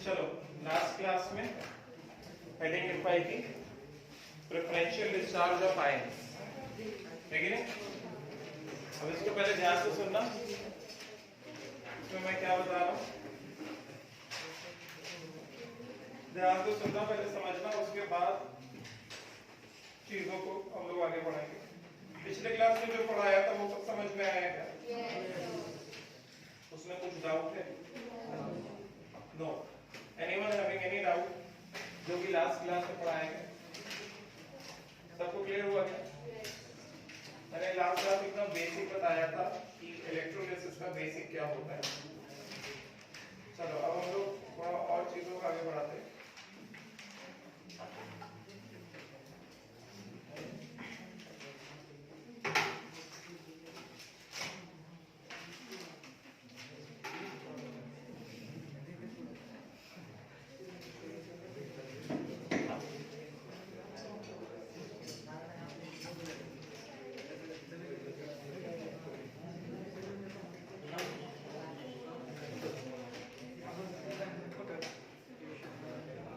चलो last class में heading लिख पाई थी प्रेफरेंशियल डिस्चार्ज ऑफ आयंस, है कि नहीं? अब इसको पहले ध्यान से सुनना, इसमें मैं क्या बता रहा हूँ ध्यान से सुनना, पहले समझना, उसके बाद चीजों को हम लोग आगे बढ़ाएंगे। पिछले क्लास में जो पढ़ाया था वो सब समझ में आया क्या? उसमें कुछ डाउट है? No. Anyone having any doubt जो कि लास्ट क्लास में पढ़ाया गया? सबको क्लियर हुआ क्या? मैंने लास्ट क्लास इतना बेसिक बताया था कि इलेक्ट्रोलिसिस का बेसिक क्या होता है। चलो अब हम लोग थोड़ा और चीजों को आगे बढ़ाते हैं।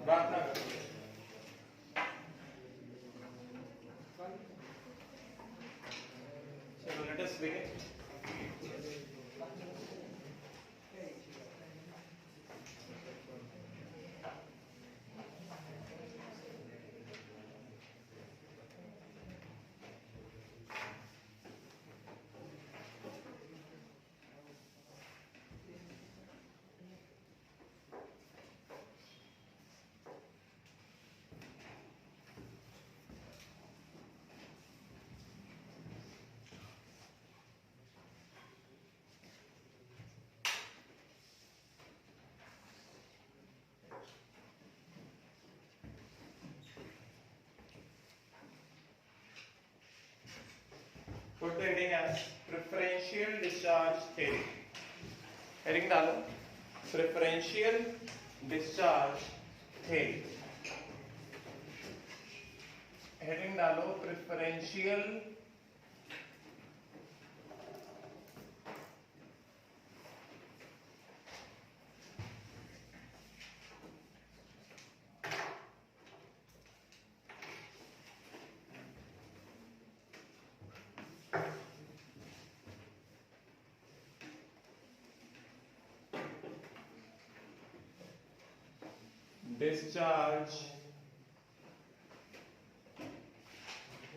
बात ना करो। चलो let us begin. Put the heading as preferential discharge theory. Heading डालो preferential discharge theory. Heading डालो preferential discharge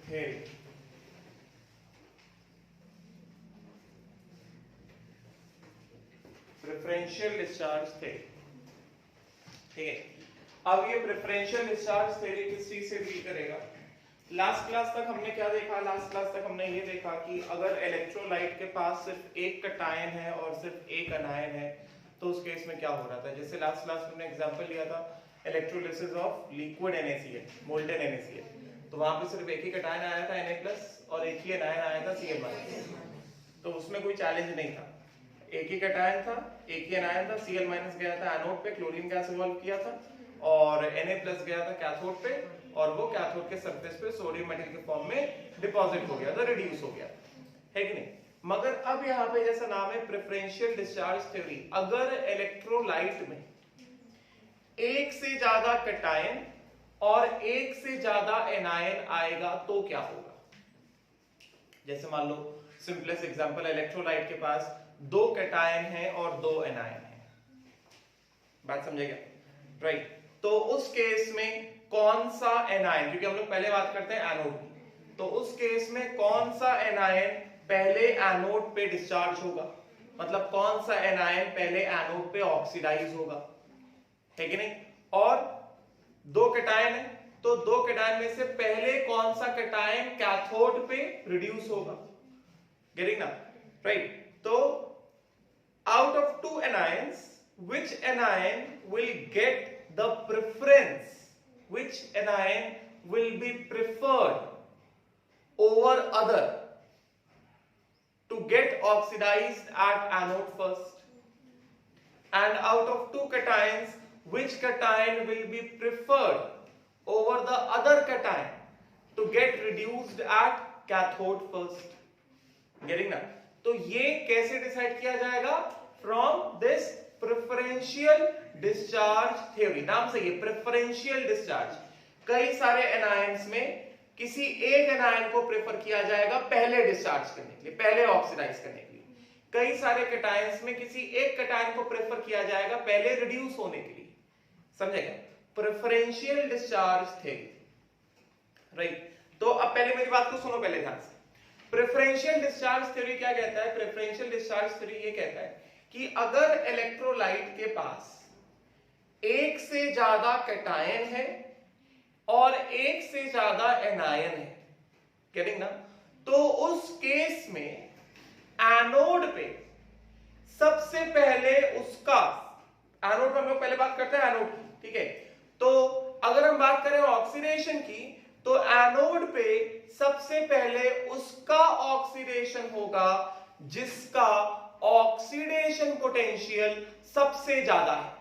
theory. Preferential discharge theory, ठीक है। अब ये प्रेफरेंशियल डिस्चार्ज थ्योरी किस चीज से डील करेगा? लास्ट क्लास तक हमने क्या देखा? लास्ट क्लास तक हमने ये देखा कि अगर इलेक्ट्रोलाइट के पास सिर्फ एक कटायन है और सिर्फ एक अनायन है तो उस केस में क्या हो रहा था। जैसे लास्ट क्लास में हमने एग्जांपल लिया था electrolysis of liquid NaCl, molten NaCl, तो वहां पे सिर्फ एक ही कटायन आया था Na+ और एक ही अनायन आया था Cl-, तो उसमें कोई चैलेंज नहीं था। एक ही कटायन था, एक ही अनायन था, Cl- गया था एनोड पे, क्लोरीन गैस इवॉल्व किया था, और Na+ गया था कैथोड पे, और वो कैथोड के सरफेस पे सोडियम मेटल के फॉर्म में डिपॉजिट हो गया था, रिड्यूस हो गया, है कि नहीं? मगर अब यहाँ पे जैसा नाम है प्रेफरेंशियल डिस्चार्ज थ्योरी, अगर इलेक्ट्रोलाइट में एक से ज्यादा कटायन और एक से ज्यादा एनायन आएगा तो क्या होगा? जैसे मान लो सिंपलेस्ट एग्जांपल, इलेक्ट्रोलाइट के पास दो कटायन हैं और दो एनायन हैं, बात समझेगा? राइट। तो उस केस में कौन सा एनायन, क्योंकि हम लोग पहले बात करते हैं एनोड की, तो उस केस में कौन सा एनायन पहले एनोड पे डिस्चार्ज होगा? मतलब कौन सा एनायन पहले एनोड पे ऑक्सीडाइज होगा, है कि नहीं? और दो कटायन है तो दो कटायन में से पहले कौन सा कटायन कैथोड पे रिड्यूस होगा? गेटिंग ना? राइट। तो out of two anions, which anion will get the preference, which anion will be preferred over other to get oxidized at anode first? And out of two cations, which cation will be preferred over the other cation to get reduced at cathode first? Getting ना? तो ये कैसे decide किया जाएगा? From this preferential discharge theory, नाम सही है, preferential discharge. कई सारे एनायंस में किसी एक एनायन को प्रेफर किया जाएगा पहले डिस्चार्ज करने के लिए, पहले ऑक्सीडाइज करने के लिए। कई सारे कैटायंस में किसी एक कैटायन को प्रेफर किया जाएगा पहले रिड्यूस होने के लिए। समझेगा? Preferential discharge theory, right. तो अब पहले मेरी बात को सुनो पहले ध्यान से। प्रेफरेंशियल डिस्चार्ज थ्योरी क्या कहता है? प्रेफरेंशियल डिस्चार्ज थ्योरी ये कहता है कि अगर इलेक्ट्रोलाइट के पास एक से ज्यादा कैटायन है और एक से ज्यादा एनायन है, गेटिंग ना, तो उस केस में एनोड पे सबसे पहले उसका, एनोड पे हम लोग पहले बात करते हैं एनोड, ठीक है। तो अगर हम बात करें ऑक्सीडेशन की, तो एनोड पे सबसे पहले उसका ऑक्सीडेशन होगा जिसका ऑक्सीडेशन पोटेंशियल सबसे ज्यादा है।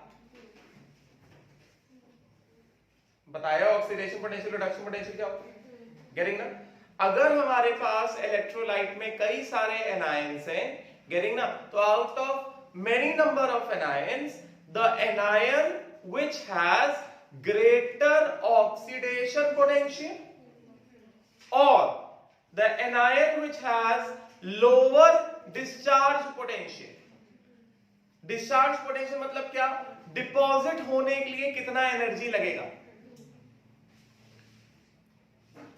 बताया ऑक्सीडेशन पोटेंशियल, रिडक्शन पोटेंशियल क्या होता है, गेटिंग ना। अगर हमारे पास इलेक्ट्रोलाइट में कई सारे एनायंस हैं, गेटिंग ना, तो out of many number of anions, the anion which has greater oxidation potential और the anion which has lower discharge potential. Discharge potential मतलब क्या? डिपॉजिट होने के लिए कितना एनर्जी लगेगा।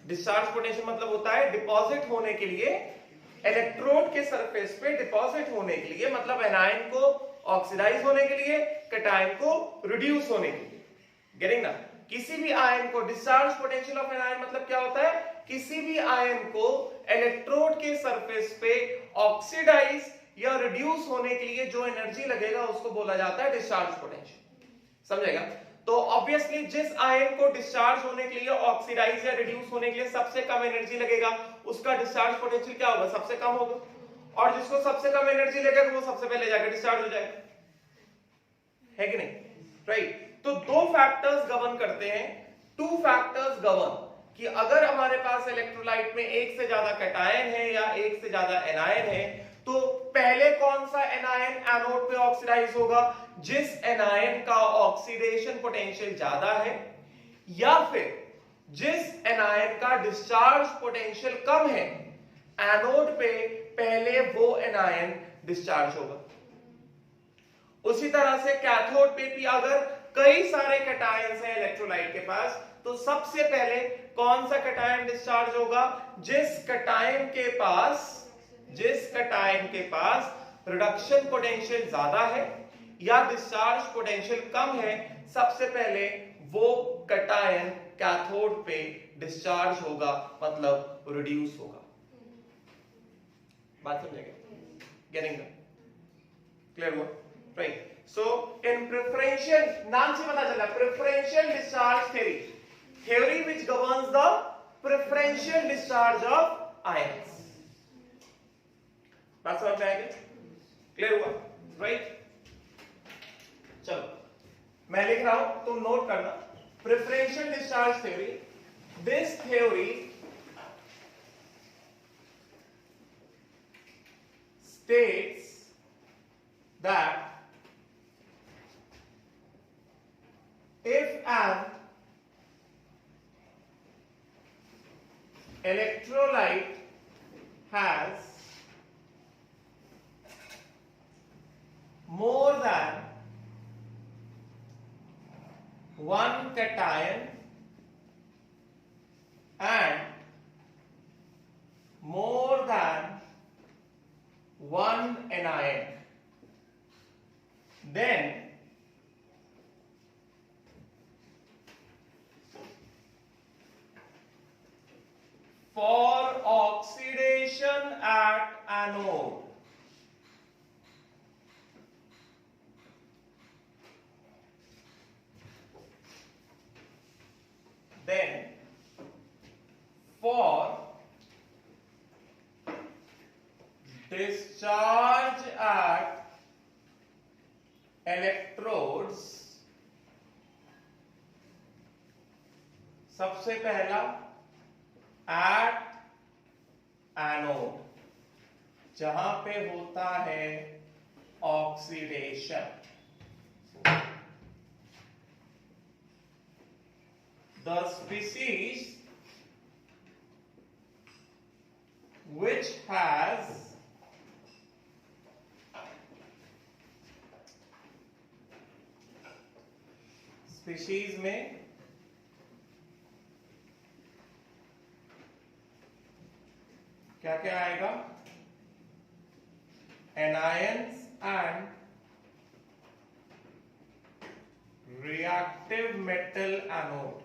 डिस्चार्ज पोटेंशियल मतलब होता है डिपॉजिट होने के लिए, इलेक्ट्रोड के सरफेस पे डिपॉजिट होने के लिए, मतलब एनायन को ऑक्सीडाइज होने के लिए, कैटायन को रिड्यूस होने के लिए, गेटिंग ना। किसी भी आयन को, discharge potential of an ion मतलब क्या होता है? किसी भी आयन को इलेक्ट्रोड के सरफेस पे ऑक्सीडाइज या रिड्यूस होने के लिए जो एनर्जी लगेगा उसको बोला जाता है डिस्चार्ज पोटेंशियल। समझेगा? तो ऑब्वियसली जिस आयन को डिस्चार्ज होने के लिए, ऑक्सीडाइज या रिड्यूस होने के लिए सबसे कम एनर्जी लगेगा, उसका डिस्चार्ज पोटेंशियल क्या होगा? सबसे कम होगा। और जिसको सबसे कम एनर्जी लगेगा वो सबसे पहले जाकर डिस्चार्ज हो जाएगा, है कि नहीं, राइट। तो दो फैक्टर्स गवर्न करते हैं, टू फैक्टर्स गवर्न, कि अगर हमारे पास इलेक्ट्रोलाइट में एक से ज्यादा कैटायन है या एक से ज्यादा एनायन है, तो पहले कौन सा एनायन एनोड पे ऑक्सीडाइज होगा? जिस एनायन का ऑक्सीडेशन पोटेंशियल ज्यादा है, या फिर जिस एनायन का डिस्चार्ज पोटेंशियल कम है, एनोड पे पहले वो एनायन डिस्चार्ज होगा। उसी तरह से कैथोड पे भी अगर कई सारे कैटायंस हैं इलेक्ट्रोलाइट के पास, तो सबसे पहले कौन सा कैटायन डिस्चार्ज होगा? जिस कैटायन के पास रिडक्शन पोटेंशियल ज्यादा है या डिस्चार्ज पोटेंशियल कम है, सबसे पहले वो कैटायन कैथोड पे डिस्चार्ज होगा, मतलब रिड्यूस होगा। बात समझेगा? गेटिंग क्लियर हुआ, राइट। सो इन प्रेफरेंशियल, नाम से पता चला, preferential discharge theory which governs the preferential discharge of ions. बात समझ में आएगी? क्लियर हुआ, राइट। चलो मैं लिख रहा हूं, तुम नोट करना। Preferential discharge theory, this theory states that if an electrolyte has more than one cation and more than one anion, then for oxidation at anode, then for discharge at electrodes, सबसे पहला at anode, जहां पे होता है oxidation, the species which has species में क्या क्या आएगा? Anions and reactive metal anode.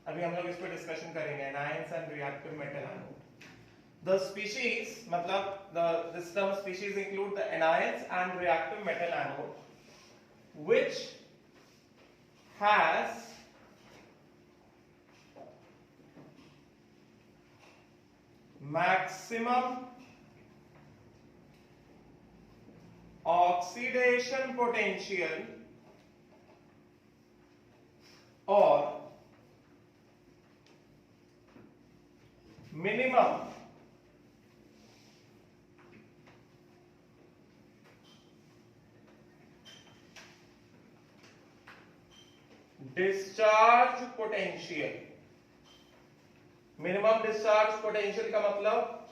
अभी हम लोग इस पर डिस्कशन करेंगे, anions and reactive metal anode. The species, मतलब this term species include the anions and reactive metal anode, which has maximum oxidation potential or minimum discharge potential. Minimum discharge potential का मतलब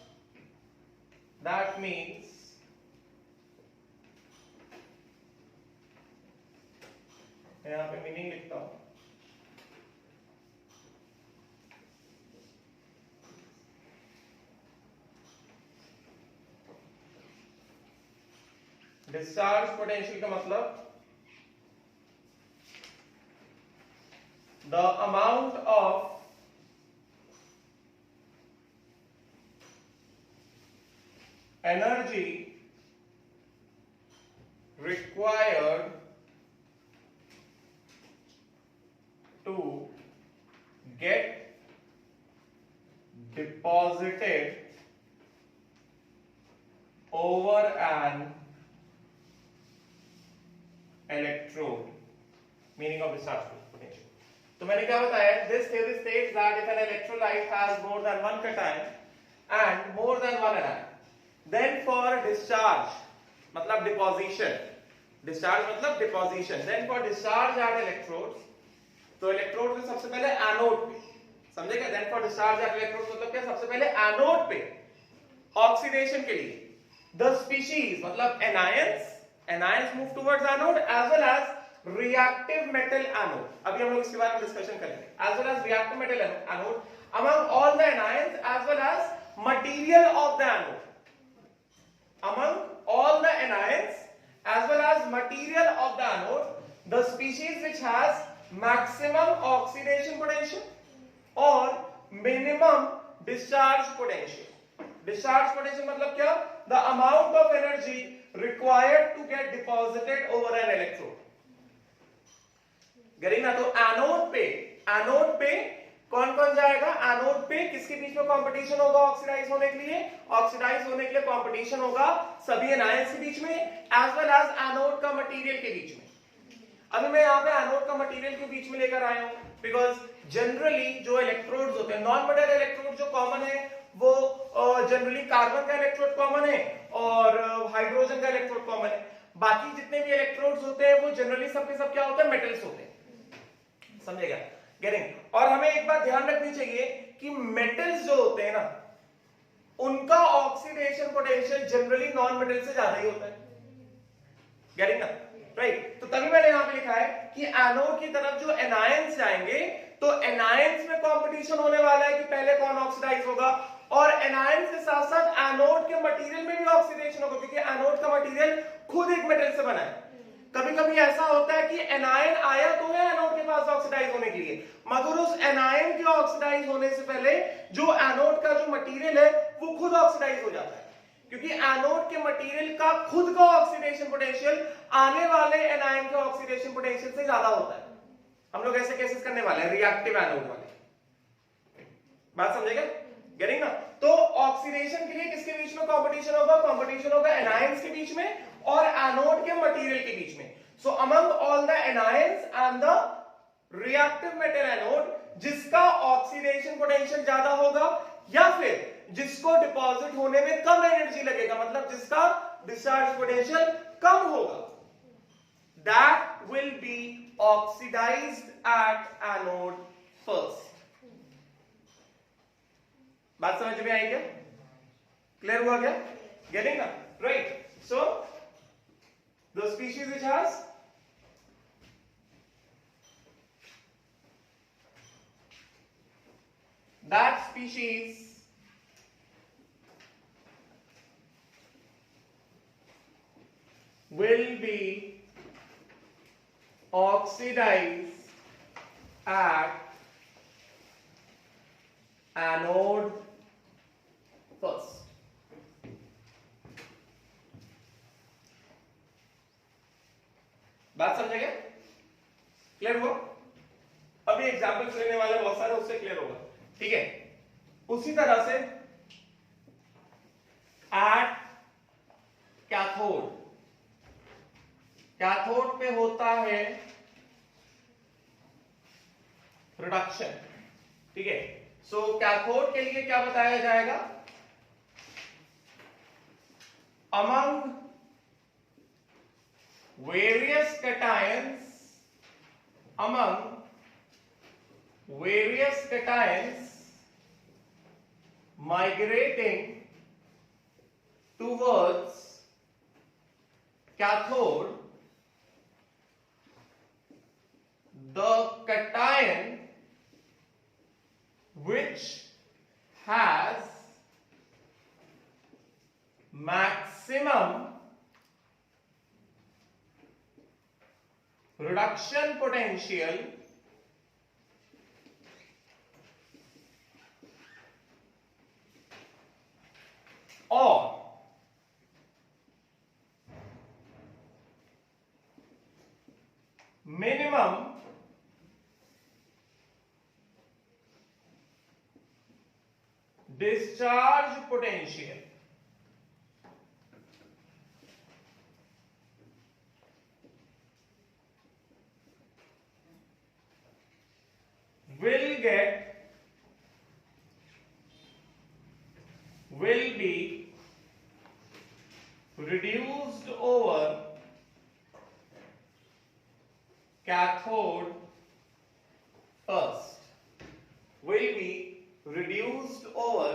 that means यहां पे meaning लिखता हूं, discharge potential का मतलब the amount of energy required to get deposited over an electrode, meaning of discharge potential। तो मैंने क्या बताया, this theory states that if an electrolyte has more than one cation and more than one anion, then for discharge मतलब deposition, discharge मतलब deposition, then for discharge at electrodes, तो electrode में सबसे पहले एनोड पे, समझेगा? then for discharge at electrodes मतलब क्या, सबसे पहले एनोड पे ऑक्सीडेशन के लिए the species मतलब anions move towards anode as well as reactive metal anode। अभी हम लोग इसके बारे में डिस्कशन करेंगे। as well as reactive metal anode among all the anions as well as material of the anode, among all the anions as well as material of the anode, the species which has maximum oxidation potential or minimum discharge potential। discharge potential मतलब क्या, the amount of energy required to get deposited over an electrode। गरीब ना, तो anode पे कौन कौन जाएगा? Anode पे किसके बीच में कंपटीशन होगा ऑक्सीडाइज होने के लिए? ऑक्सीडाइज होने के लिए कंपटीशन होगा सभी एनायंस के बीच में एज वेल एज एनोड का मटेरियल के बीच में। अभी मैं यहाँ पे एनोड का मटेरियल के बीच में लेकर आया हूँ बिकॉज जनरली जो इलेक्ट्रोड्स होते हैं, नॉन मेटल इलेक्ट्रोड जो कॉमन है वो जनरली कार्बन का इलेक्ट्रोड कॉमन है और हाइड्रोजन का इलेक्ट्रोड कॉमन है। बाकी जितने भी इलेक्ट्रोड्स होते हैं वो जनरली सबके सब क्या होते हैं? मेटल्स होते हैं, समझेगा? गेटिंग। और हमें एक बात ध्यान रखनी चाहिए कि मेटल्स जो होते हैं ना, उनका oxidation potential generally non metal से ज्यादा ही होता है। गेटिंग ना? राइट। तो तभी मैंने यहां पे लिखा है कि एनोड की तरफ जो एनायंस जाएंगे तो एनायंस में कंपटीशन होने वाला है कि पहले कौन ऑक्सीडाइज होगा, और एनायंस के साथ साथ एनोड के मटेरियल में भी ऑक्सीडेशन होगा क्योंकि एनोड का मटेरियल खुद एक मेटल से बना है। कभी कभी ऐसा होता है कि एनायन आया तो है एनोड के पास ऑक्सीडाइज होने के लिए, मगर उस एनायन के ऑक्सीडाइज होने से पहले जो एनोड का जो मटेरियल है वो खुद ऑक्सीडाइज हो जाता है क्योंकि एनोड के मटेरियल का खुद का ऑक्सीडेशन पोटेंशियल आने वाले एनायन के ऑक्सीडेशन पोटेंशियल से ज्यादा होता है। हम लोग ऐसे केसेस करने वाले हैं रिएक्टिव एनोड वाले, बात समझेगा? गेटिंग ना? तो ऑक्सीडेशन के लिए किसके बीच में कंपटीशन होगा? कंपटीशन होगा एनायंस के बीच में और एनोड के मटेरियल के बीच में। सो among all the anions and the reactive metal anode जिसका ऑक्सीडेशन पोटेंशियल ज्यादा होगा या फिर जिसको डिपॉजिट होने में कम एनर्जी लगेगा, मतलब जिसका डिस्चार्ज पोटेंशियल कम होगा, that will be oxidized at anode first. बात समझ में आई क्या? क्लियर हुआ क्या? Getting ना? Right. So the species which has that species will be oxidized at anode first. बात समझे क्या? क्लियर हुआ? अभी एग्जाम्पल्स लेने वाले बहुत सारे, उससे क्लियर होगा. ठीक है. उसी तरह से एट कैथोड, कैथोड पे होता है रिडक्शन. ठीक है. सो कैथोड के लिए क्या बताया जाएगा? Among various cations, among various cations migrating towards cathode, the cation which has maximum reduction potential or minimum discharge potential will be reduced over cathode first, will be reduced over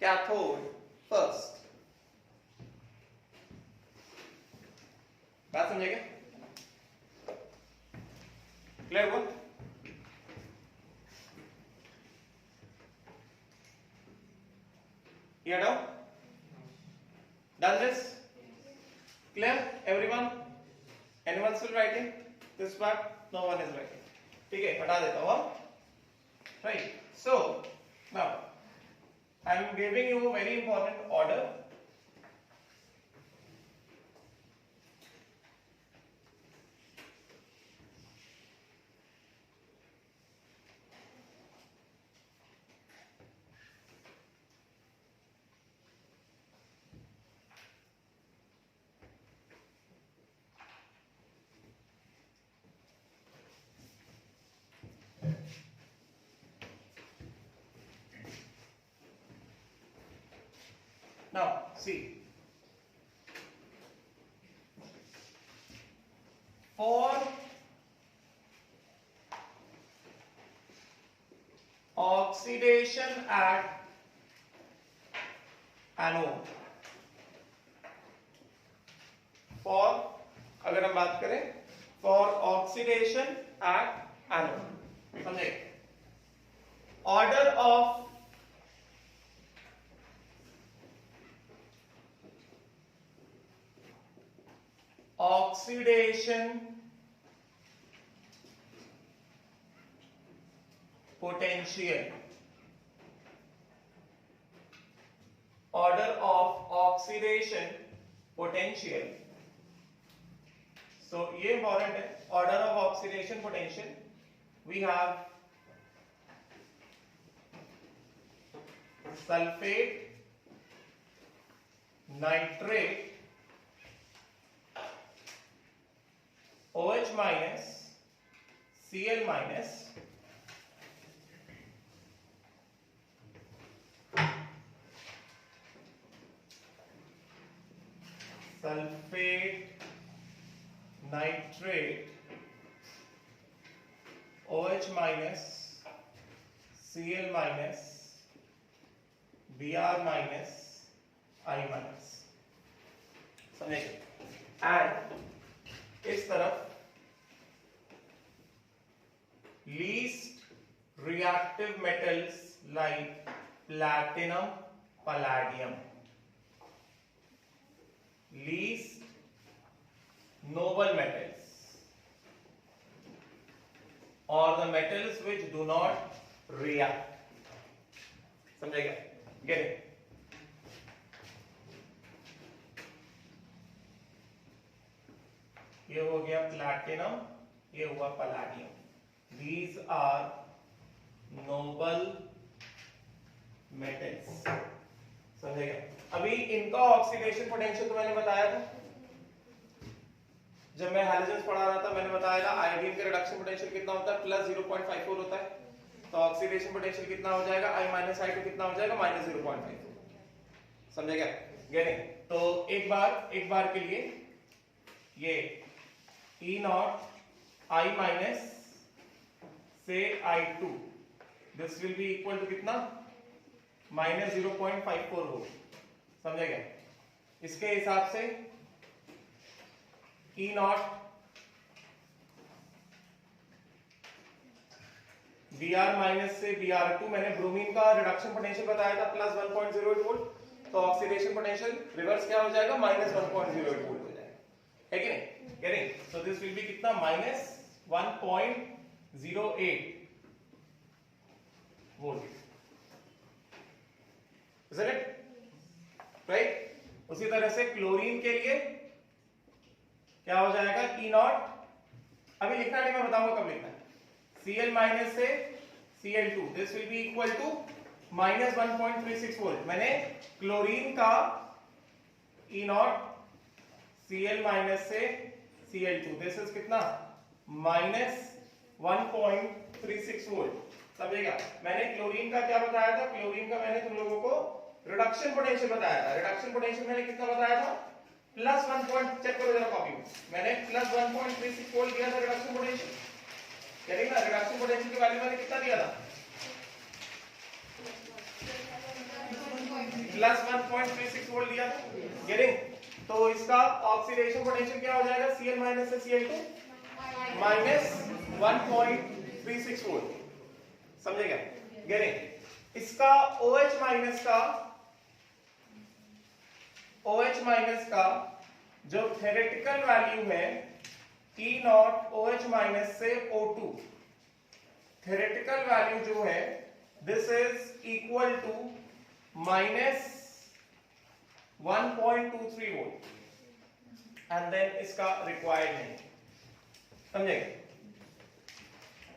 cathode first. बात समझेगा? Clear हुआ? You know? Done this? Clear? Everyone? Anyone still writing? This part? No one is writing. ठीक है, हटा देता हूँ. Right. So now I am giving you a very important order. Now, see, for oxidation at anode, for अगर हम बात करें for oxidation at anode, समझे? Order of oxidation potential, order of oxidation potential. So ये important है. Order of oxidation potential, we have sulfate, nitrate, OH minus, Cl minus, sulfate, nitrate, OH minus Cl minus Br minus I minus, समझेंगे। And इस तरफ least reactive metals like platinum palladium, least noble metals or the metals which do not react, समझेगा? get it? ये हो गया platinum, ये हुआ palladium. these are noble metals, समझेगा? अभी इनका ऑक्सीडेशन पोटेंशियल तो मैंने बताया था जब मैं हैलोजेंस पढ़ा रहा था, मैंने बताया था आयोडीन का रिडक्शन पोटेंशियल कितना होता है, प्लस 0.54 होता है, तो ऑक्सीडेशन पोटेंशियल कितना हो जाएगा, I माइनस I2 कितना हो जाएगा, माइनस 0.54, समझेगा? गेटिंग? तो एक बार के लिए ये E नॉट I माइनस से I2 this will be equal to कितना, माइनस 0.54 हो, समझेगा? इसके हिसाब से E नॉट Br माइनस से Br2, मैंने ब्रोमीन का रिडक्शन पोटेंशियल बताया था प्लस 1.08 वोल्ट, तो ऑक्सीडेशन पोटेंशियल रिवर्स क्या हो जाएगा, माइनस 1.08 वोल्ट हो जाएगा, है कि नहीं? Getting? So this will be कितना, minus 1.08 volt, is it right? उसी तरह से क्लोरीन के लिए क्या हो जाएगा, E नॉट, अभी लिखना नहीं, मैं बताऊंगा कब लिखना है, Cl माइनस से Cl2 this will be equal to minus 1.36 volt. मैंने क्लोरीन का E नॉट Cl माइनस से Cl2 दिस इज कितना, माइनस 1.36 वोल्ट, समझेगा? मैंने क्लोरीन का क्या बताया था, क्लोरीन का मैंने तुम लोगों को रिडक्शन पोटेंशियल बताया था, रिडक्शन पोटेंशियल मैंने कितना बताया था, प्लस 1 पॉइंट, चेक करो जरा कॉपी में, मैंने प्लस 1.36 वोल्ट दिया था रिडक्शन पोटेंशियल, यानी ना रिडक्शन पोटेंशियल की वैल्यू मैंने कितना दिया था, प्लस 1.36 वोल्ट दिया था, गेटिंग? तो इसका ऑक्सीडेशन पोटेंशियल क्या हो जाएगा, Cl माइनस से Cl2 माइनस 1.36 वोल्ट, समझेगा? गेटिंग? इसका OH माइनस का जो थ्योरेटिकल वैल्यू है E नॉट OH माइनस से O2, थ्योरेटिकल वैल्यू जो है this is equal to minus 1.23 volt, and then इसका रिक्वायर्ड नहीं, समझेगा?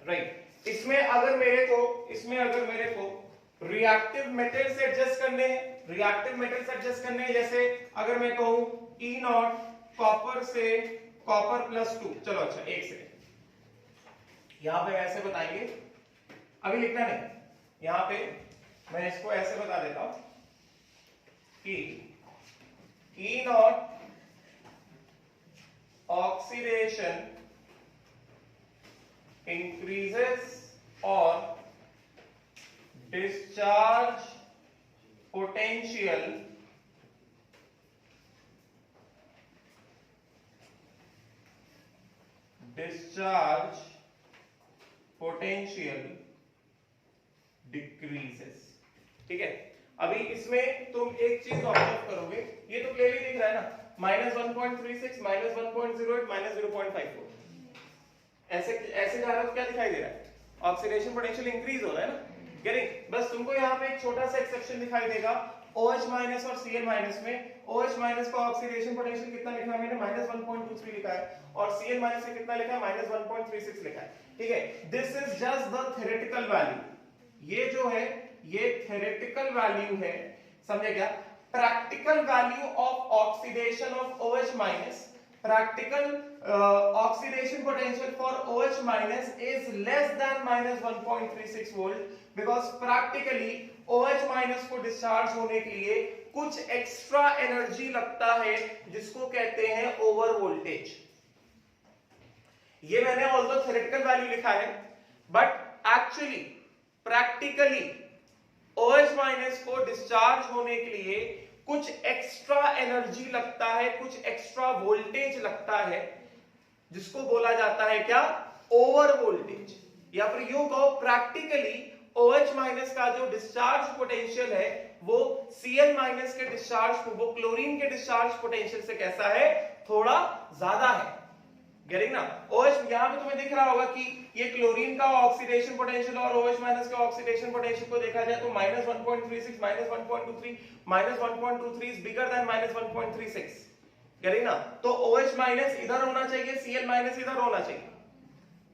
राइट? इसमें अगर मेरे को रिएक्टिव मेटल से एडजस्ट करने हैं, जैसे अगर मैं कहूं E नॉट कॉपर से कॉपर प्लस 2, चलो अच्छा एक सेकेंड, यहां पे ऐसे बताएंगे, अभी लिखना नहीं, यहां पे मैं इसको ऐसे बता देता हूं कि E not oxidation increases or discharge potential decreases, ठीक है? अभी इसमें तुम एक चीज ऑब्जर्व करोगे, ये तो क्लियरली दिख रहा है ना, माइनस 1.36 माइनस 1.08 माइनस 0.54, ऐसे जा रहा है, क्या दिखाई दे रहा है, ऑक्सीडेशन पोटेंशियल इंक्रीज हो रहा है ना, गेटिंग? बस तुमको यहाँ पे एक छोटा सा एक्सेप्शन दिखाई देगा, OH माइनस और Cl माइनस में, OH माइनस का ऑक्सीडेशन पोटेंशियल कितना लिखा है मैंने, माइनस 1.23 लिखा है, और Cl माइनस से कितना लिखा है, माइनस 1.36 लिखा है, ठीक है? This is just the theoretical value, ये जो है ये थ्योरेटिकल वैल्यू है, समझे क्या? Practical value of oxidation of OH minus, practical oxidation potential for OH minus is less than minus 1.36 volt because practically OH minus को डिस्चार्ज होने के लिए कुछ एक्स्ट्रा एनर्जी लगता है जिसको कहते हैं ओवर वोल्टेज। ये मैंने ऑल्दो थ्योरेटिकल वैल्यू लिखा है, but actually practically OH minus को डिस्चार्ज होने के लिए कुछ एक्स्ट्रा एनर्जी लगता है, कुछ एक्स्ट्रा वोल्टेज लगता है, जिसको बोला जाता है क्या, ओवर वोल्टेज। या फिर यूं कहो प्रैक्टिकली OH माइनस का जो डिस्चार्ज पोटेंशियल है वो Cl माइनस के डिस्चार्ज, वो क्लोरीन के डिस्चार्ज पोटेंशियल से कैसा है, थोड़ा ज्यादा है। गेटिंग ना? OH यहां पे तुम्हें दिख रहा होगा कि ये क्लोरीन का ऑक्सीडेशन पोटेंशियल और OH माइनस के ऑक्सीडेशन पोटेंशियल को देखा जाए तो -1.36, -1.23, -1.23 इज बिगर देन -1.36। गेटिंग ना? तो OH माइनस इधर होना चाहिए, Cl माइनस इधर होना चाहिए।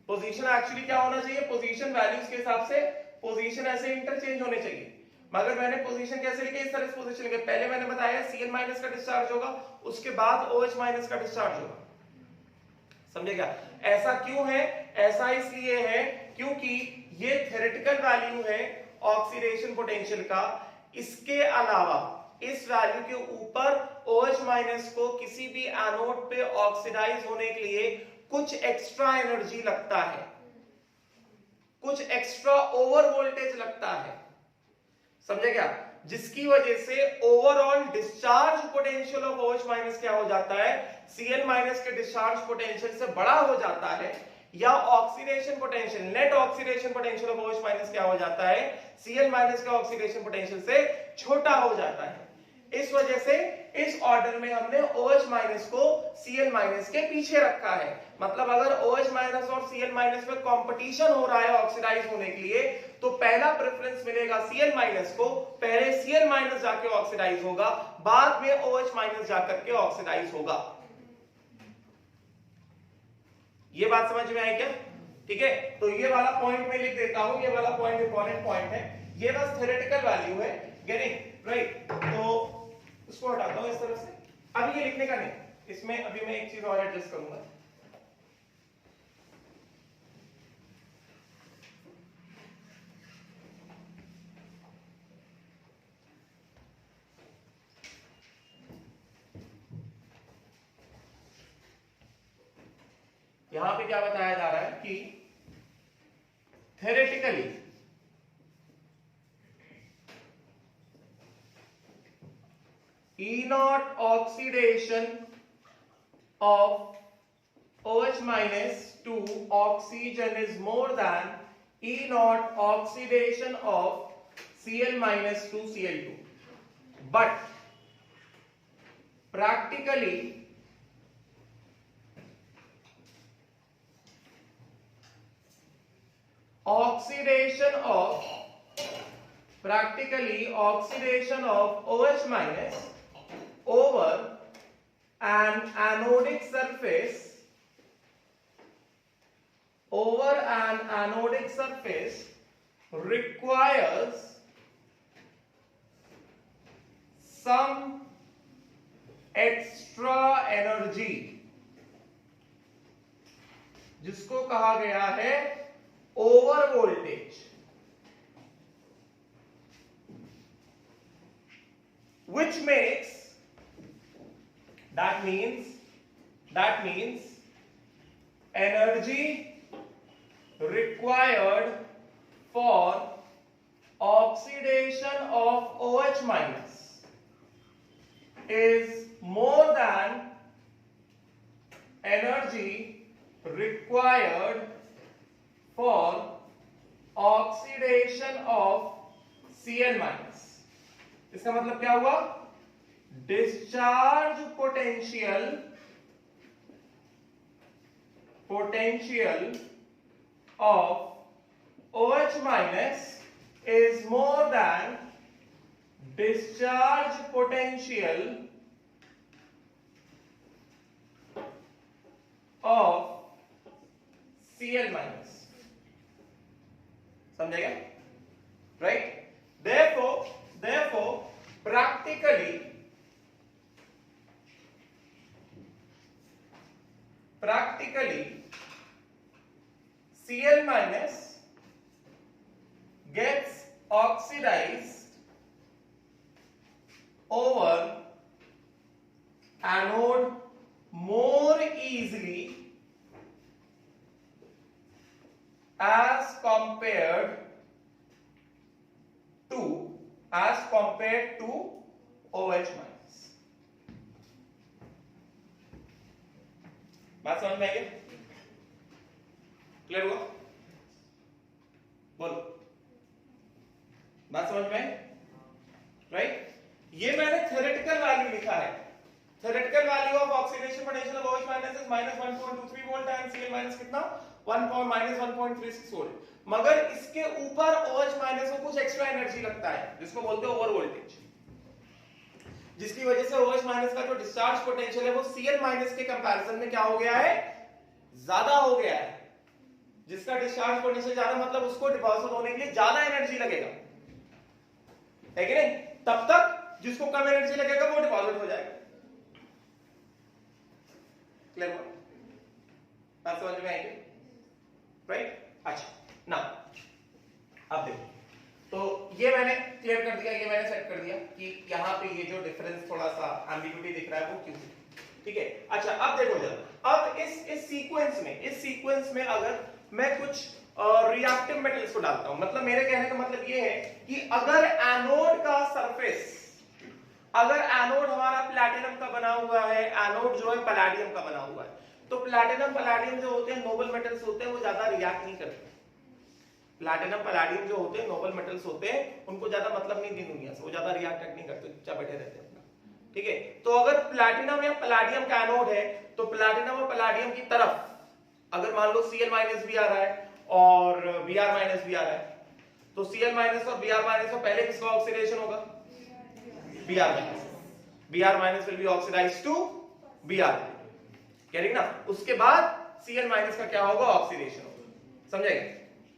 पोजीशन एक्चुअली क्या होना चाहिए, पोजीशन वैल्यूज के हिसाब से पोजीशन ऐसे इंटरचेंज होने चाहिए, मगर मैंने पोजीशन कैसे लिखे, इस तरह से पोजीशन लिखे। पहले मैंने बताया Cl माइनस का डिस्चार्ज होगा, उसके बाद OH माइनस का डिस्चार्ज होगा। समझेगा? ऐसा क्यों है? ऐसा इसलिए है क्योंकि ये थ्योरेटिकल वैल्यू है ऑक्सीडेशन पोटेंशियल का। इसके अलावा इस वैल्यू के ऊपर OH माइनस को किसी भी एनोड पे ऑक्सीडाइज होने के लिए कुछ एक्स्ट्रा एनर्जी लगता है, कुछ एक्स्ट्रा ओवर वोल्टेज लगता है। समझे क्या? जिसकी वजह से overall discharge potential of OH minus क्या हो जाता है, Cl माइनस के डिस्चार्ज पोटेंशियल से बड़ा हो जाता है, या oxidation potential, net oxidation potential of OH minus क्या हो जाता है, Cl माइनस के ऑक्सीडेशन पोटेंशियल से छोटा हो जाता है। इस वजह से इस ऑर्डर में हमने OH माइनस को Cl माइनस के पीछे रखा है। मतलब अगर OH माइनस और Cl माइनस में कंपटीशन हो रहा है ऑक्सीडाइज होने के लिए, तो पहला प्रेफरेंस मिलेगा Cl माइनस को, पहले Cl माइनस जाके ऑक्सीडाइज होगा, बाद में OH माइनस जाकर के ऑक्सीडाइज होगा। ये बात समझ में आई क्या? ठीक है, तो ये वाला पॉइंट मैं लिख देता हूं, ये वाला पॉइंट इंपॉर्टेंट पॉइंट है, ये बस थ्योरेटिकल वैल्यू है। Getting right? तो उसको हटाता हूं इस तरह से, अभी ये लिखने का नहीं, इसमें अभी मैं एक चीज और एडजस्ट करूंगा। यहां पे क्या बताया जा रहा है कि theoretically E0 oxidation of OH minus to oxygen is more than E0 oxidation of Cl minus to Cl2. But practically oxidation of OH minus over an anodic surface requires some extra energy, जिसको कहा गया है over voltage, which makes that means energy required for oxidation of OH minus is more than energy required for oxidation of Cl minus। इसका मतलब क्या हुआ? Discharge potential of OH minus is more than discharge potential of Cl minus। समझेगा? Right? Therefore practically Cl minus gets oxidized over anode more easily as compared to OH minus। बात समझ में आई है? Clear हुआ? बोलो, बात समझ में आई? राइट? ये मैंने थ्योरेटिकल वैल्यू लिखा है। Theoretical value of oxidation potential of OH minus is -1.23 volt and Cl minus कितना 1.36 वोल्ट। मगर इसके ऊपर OH माइनस को कुछ एक्स्ट्रा एनर्जी लगता है जिसको बोलते हैं ओवर वोल्टेज, जिसकी वजह से OH माइनस का जो डिस्चार्ज पोटेंशियल है वो Cl माइनस के कंपैरिजन में क्या हो गया है, ज्यादा हो गया है। जिसका डिस्चार्ज पोटेंशियल ज्यादा मतलब उसको डिपॉजिट होने के लिए ज्यादा एनर्जी लगेगा, है कि नहीं? तब तक जिसको कम एनर्जी लगेगा वो डिपॉजिट हो जाएगा। क्लियर हुआ? बात समझ में आएगी? राइट? अच्छा, ना अब देखो, तो ये मैंने क्लियर कर दिया, ये मैंने सेट कर दिया कि यहां पे ये जो डिफरेंस थोड़ा सा एम्बिग्यूटी दिख रहा है वो क्यों, ठीक है? अच्छा, अब देखो जरा, अब इस सीक्वेंस में अगर मैं कुछ रिएक्टिव मेटल्स को डालता हूं, मतलब मेरे कहने का मतलब ये है कि अगर एनोड का सरफेस, अगर एनोड हमारा प्लैटिनम का बना हुआ है, एनोड जो है पैलेडियम का बना हुआ है, तो प्लैटिनम पैलेडियम जो होते हैं नोबल मेटल्स होते हैं, वो ज्यादा रिएक्ट नहीं करते। प्लैटिनम पैलेडियम जो होते हैं नोबल मेटल्स होते हैं, उनको ज्यादा मतलब नहीं दी दुनिया से, वो ज्यादा रिएक्ट नहीं करते, चुपचाप बैठे रहते हैं, ठीक है? तो अगर प्लैटिनम या पैलेडियम का एनोड है, तो प्लैटिनम और पैलेडियम की तरफ अगर मान लो Cl माइनस भी आ रहा है और Br माइनस भी आ रहा है, तो Cl माइनस और Br माइनस में पहले किसका ऑक्सीडेशन होगा? Br minus. Br minus will be oxidised to Br, correct ना? उसके बाद Cl माइनस का क्या होगा? ऑक्सीडेशन होगा। समझाइए?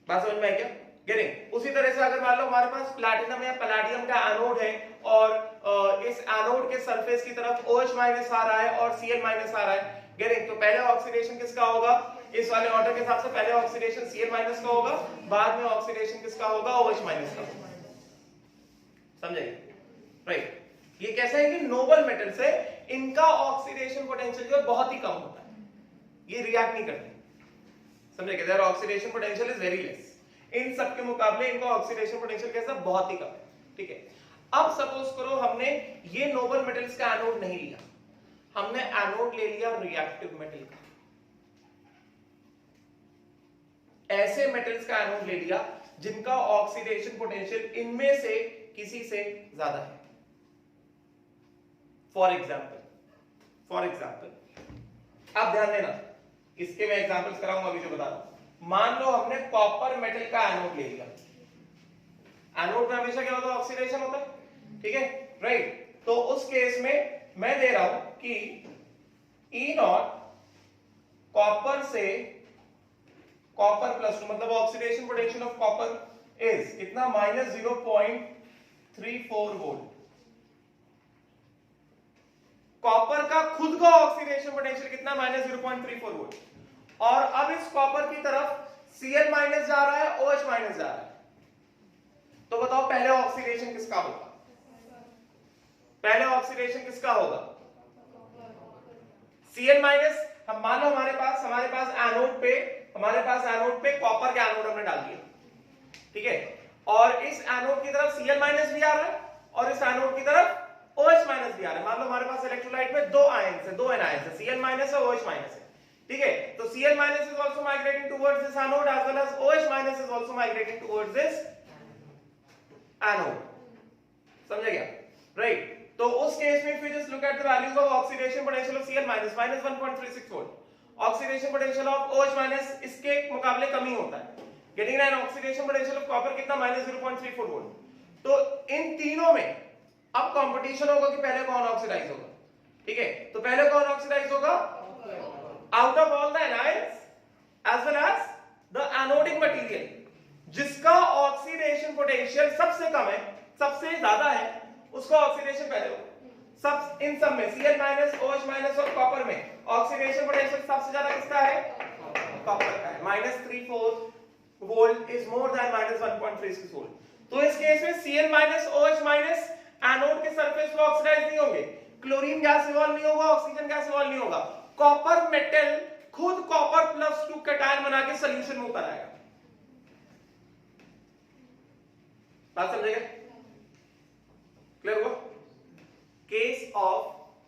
बात समझ में आई क्या? गेटिंग? उसी तरह से अगर मान लो हमारे पास प्लैटिनम या पैलेडियम का एनोड है और इस एनोड के सरफेस की तरफ OH माइनस आ रहा है और Cl माइनस आ रहा है, गेटिंग? तो पहले ऑक्सीडेशन किसका होगा? इस वाले ऑर्डर के हिसाब से पहले ऑक्सीडेशन Cl माइनस का होगा, बाद में ऑक्सीडेशन किसका होगा? OH माइनस का। समझाइए? राइट? ये कैसा है कि नोबल मेटल से इनका ऑक्सीडेशन पोटेंशियल जो है बहुत ही कम होता है, ये रिएक्ट नहीं करते। समझे? Their oxidation potential is very less. इन सब के मुकाबले इनका ऑक्सीडेशन पोटेंशियल कैसा? बहुत ही कम है, ठीक है? अब सपोज करो हमने ये नोबल मेटल्स का एनोड नहीं लिया, हमने एनोड ले लिया रिएक्टिव मेटल का। ऐसे मेटल्स का एनोड ले लिया जिनका ऑक्सीडेशन पोटेंशियल इनमें से किसी से ज्यादा है। फॉर एग्जाम्पल अब ध्यान देना, इसके मैं एग्जांपल्स कराऊंगा अभी जो बता रहा हूं। मान लो हमने कॉपर मेटल का एनोड ले लिया, एनोड में हमेशा क्या होता है? ऑक्सीडेशन होता है, ठीक है? राइट? तो उस केस में मैं दे रहा हूं कि E0 कॉपर से कॉपर प्लस 2, मतलब oxidation potential of copper is कितना? -0.34 वोल्ट। कॉपर का खुद का ऑक्सीडेशन पोटेंशियल कितना? -0.34 वोल्ट। और अब इस कॉपर की तरफ Cl माइनस जा रहा है, OH माइनस जा रहा है, तो बताओ पहले ऑक्सीडेशन किसका होगा? पहले ऑक्सीडेशन किसका होगा? Cl minus. हम मान लो हमारे पास एनोड पे कॉपर का एनोड हमने डाल दिया, ठीक है? और इस एनोड की तरफ Cl माइनस भी आ रहा है और इस एनोड की तरफ OH माइनस भी आ रहा है। मान लो हमारे पास इलेक्ट्रोलाइट में दो आयंस है, दो एनायंस है, Cl माइनस और OH माइनस है, ठीक है? तो Cl minus is also migrating towards this anode as well as OH minus is also migrating towards this anode. समझ गया? राइट? तो उस केस में if you just look at the values of oxidation potential of Cl minus -1.36 volt, oxidation potential of OH minus इसके मुकाबले कम ही होता है। Getting an oxidation potential of copper कितना? -0.34 वोल्ट। तो इन तीनों में अब कंपटीशन होगा कि पहले कौन ऑक्सीडाइज होगा, ठीक है? तो पहले कौन ऑक्सीडाइज होगा? Out of all the anions as well as the anodic material, जिसका ऑक्सीडेशन पोटेंशियल सबसे कम है, सबसे ज्यादा है, उसका ऑक्सीडेशन पहले होगा। सब इन सब में Cl माइनस, OH माइनस और कॉपर में ऑक्सीडेशन पोटेंशियल सबसे ज्यादा किसका है? कॉपर का है। -34 volt is more than -1.36 volt. तो इस केस में Cl minus, OH minus anode के सरफेस पे ऑक्सीडाइज नहीं होंगे, क्लोरीन गैस इवॉल्व नहीं होगा, ऑक्सीजन गैस इवॉल्व नहीं होगा। कॉपर मेटल खुद कॉपर प्लस 2 कैटायन बना के सॉल्यूशन में उतर आएगा। बात समझेगा? क्लियर हुआ? केस ऑफ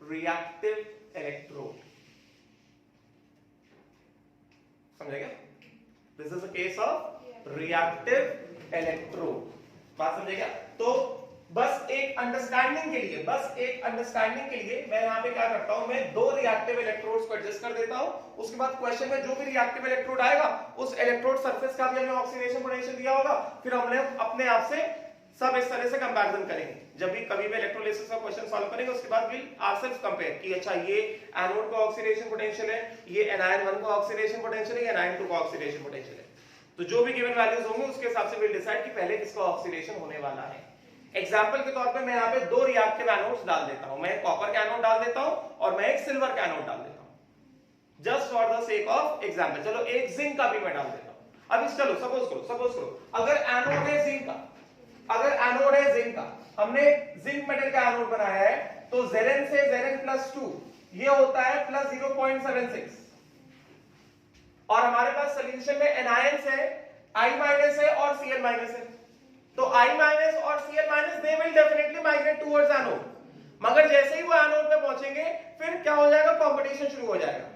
रिएक्टिव इलेक्ट्रोड, समझेगा? This is a case of reactive electrode, बात समझेगा? तो बस एक अंडरस्टैंडिंग के लिए मैं यहां पे क्या करता हूं, मैं दो रिएक्टिव इलेक्ट्रोड्स को एडजस्ट कर देता हूं। उसके बाद क्वेश्चन में जो भी रिएक्टिव इलेक्ट्रोड आएगा उस इलेक्ट्रोड सरफेस का भी हमें ऑक्सीडेशन पोटेंशियल दिया होगा, फिर हमने अपने आप से सब इस तरह से कंपैरिजन करेंगे। जब भी कभी भी इलेक्ट्रोलिसिस का क्वेश्चन सॉल्व करेंगे उसके बाद विल आवरसेल्फ कंपेयर कि अच्छा ये एनोड का ऑक्सीडेशन पोटेंशियल है, ये एनायन 1 का ऑक्सीडेशन पोटेंशियल है, ये एनायन 2 का ऑक्सीडेशन पोटेंशियल है। तो जो भी गिवन वैल्यूज होंगे उसके हिसाब से विल डिसाइड कि पहले किसका ऑक्सीडेशन होने वाला है। एग्जांपल के तौर पे मैं यहाँ पे दो रिएक्टिव एनोड्स डाल देता हूं, मैं एक कॉपर का एनोड डाल देता हूं और मैं एक सिल्वर का एनोड डाल देता हूं, just for the sake of example. चलो एक जिंक का भी मैं डाल देता हूं। अब चलो सपोज करो अगर एनोड है जिंक का, हमने जिंक मेटल का एनोड बनाया है, तो Zn से Zn+2 ये होता है प्लस 0.76 और हमारे पास सोल्यूशन में एनायंस है, I- है और Cl- है। तो I- और Cl- they will definitely migrate towards anode, मगर जैसे ही वो एनोड पे पहुंचेंगे फिर क्या हो जाएगा, कंपटीशन शुरू हो जाएगा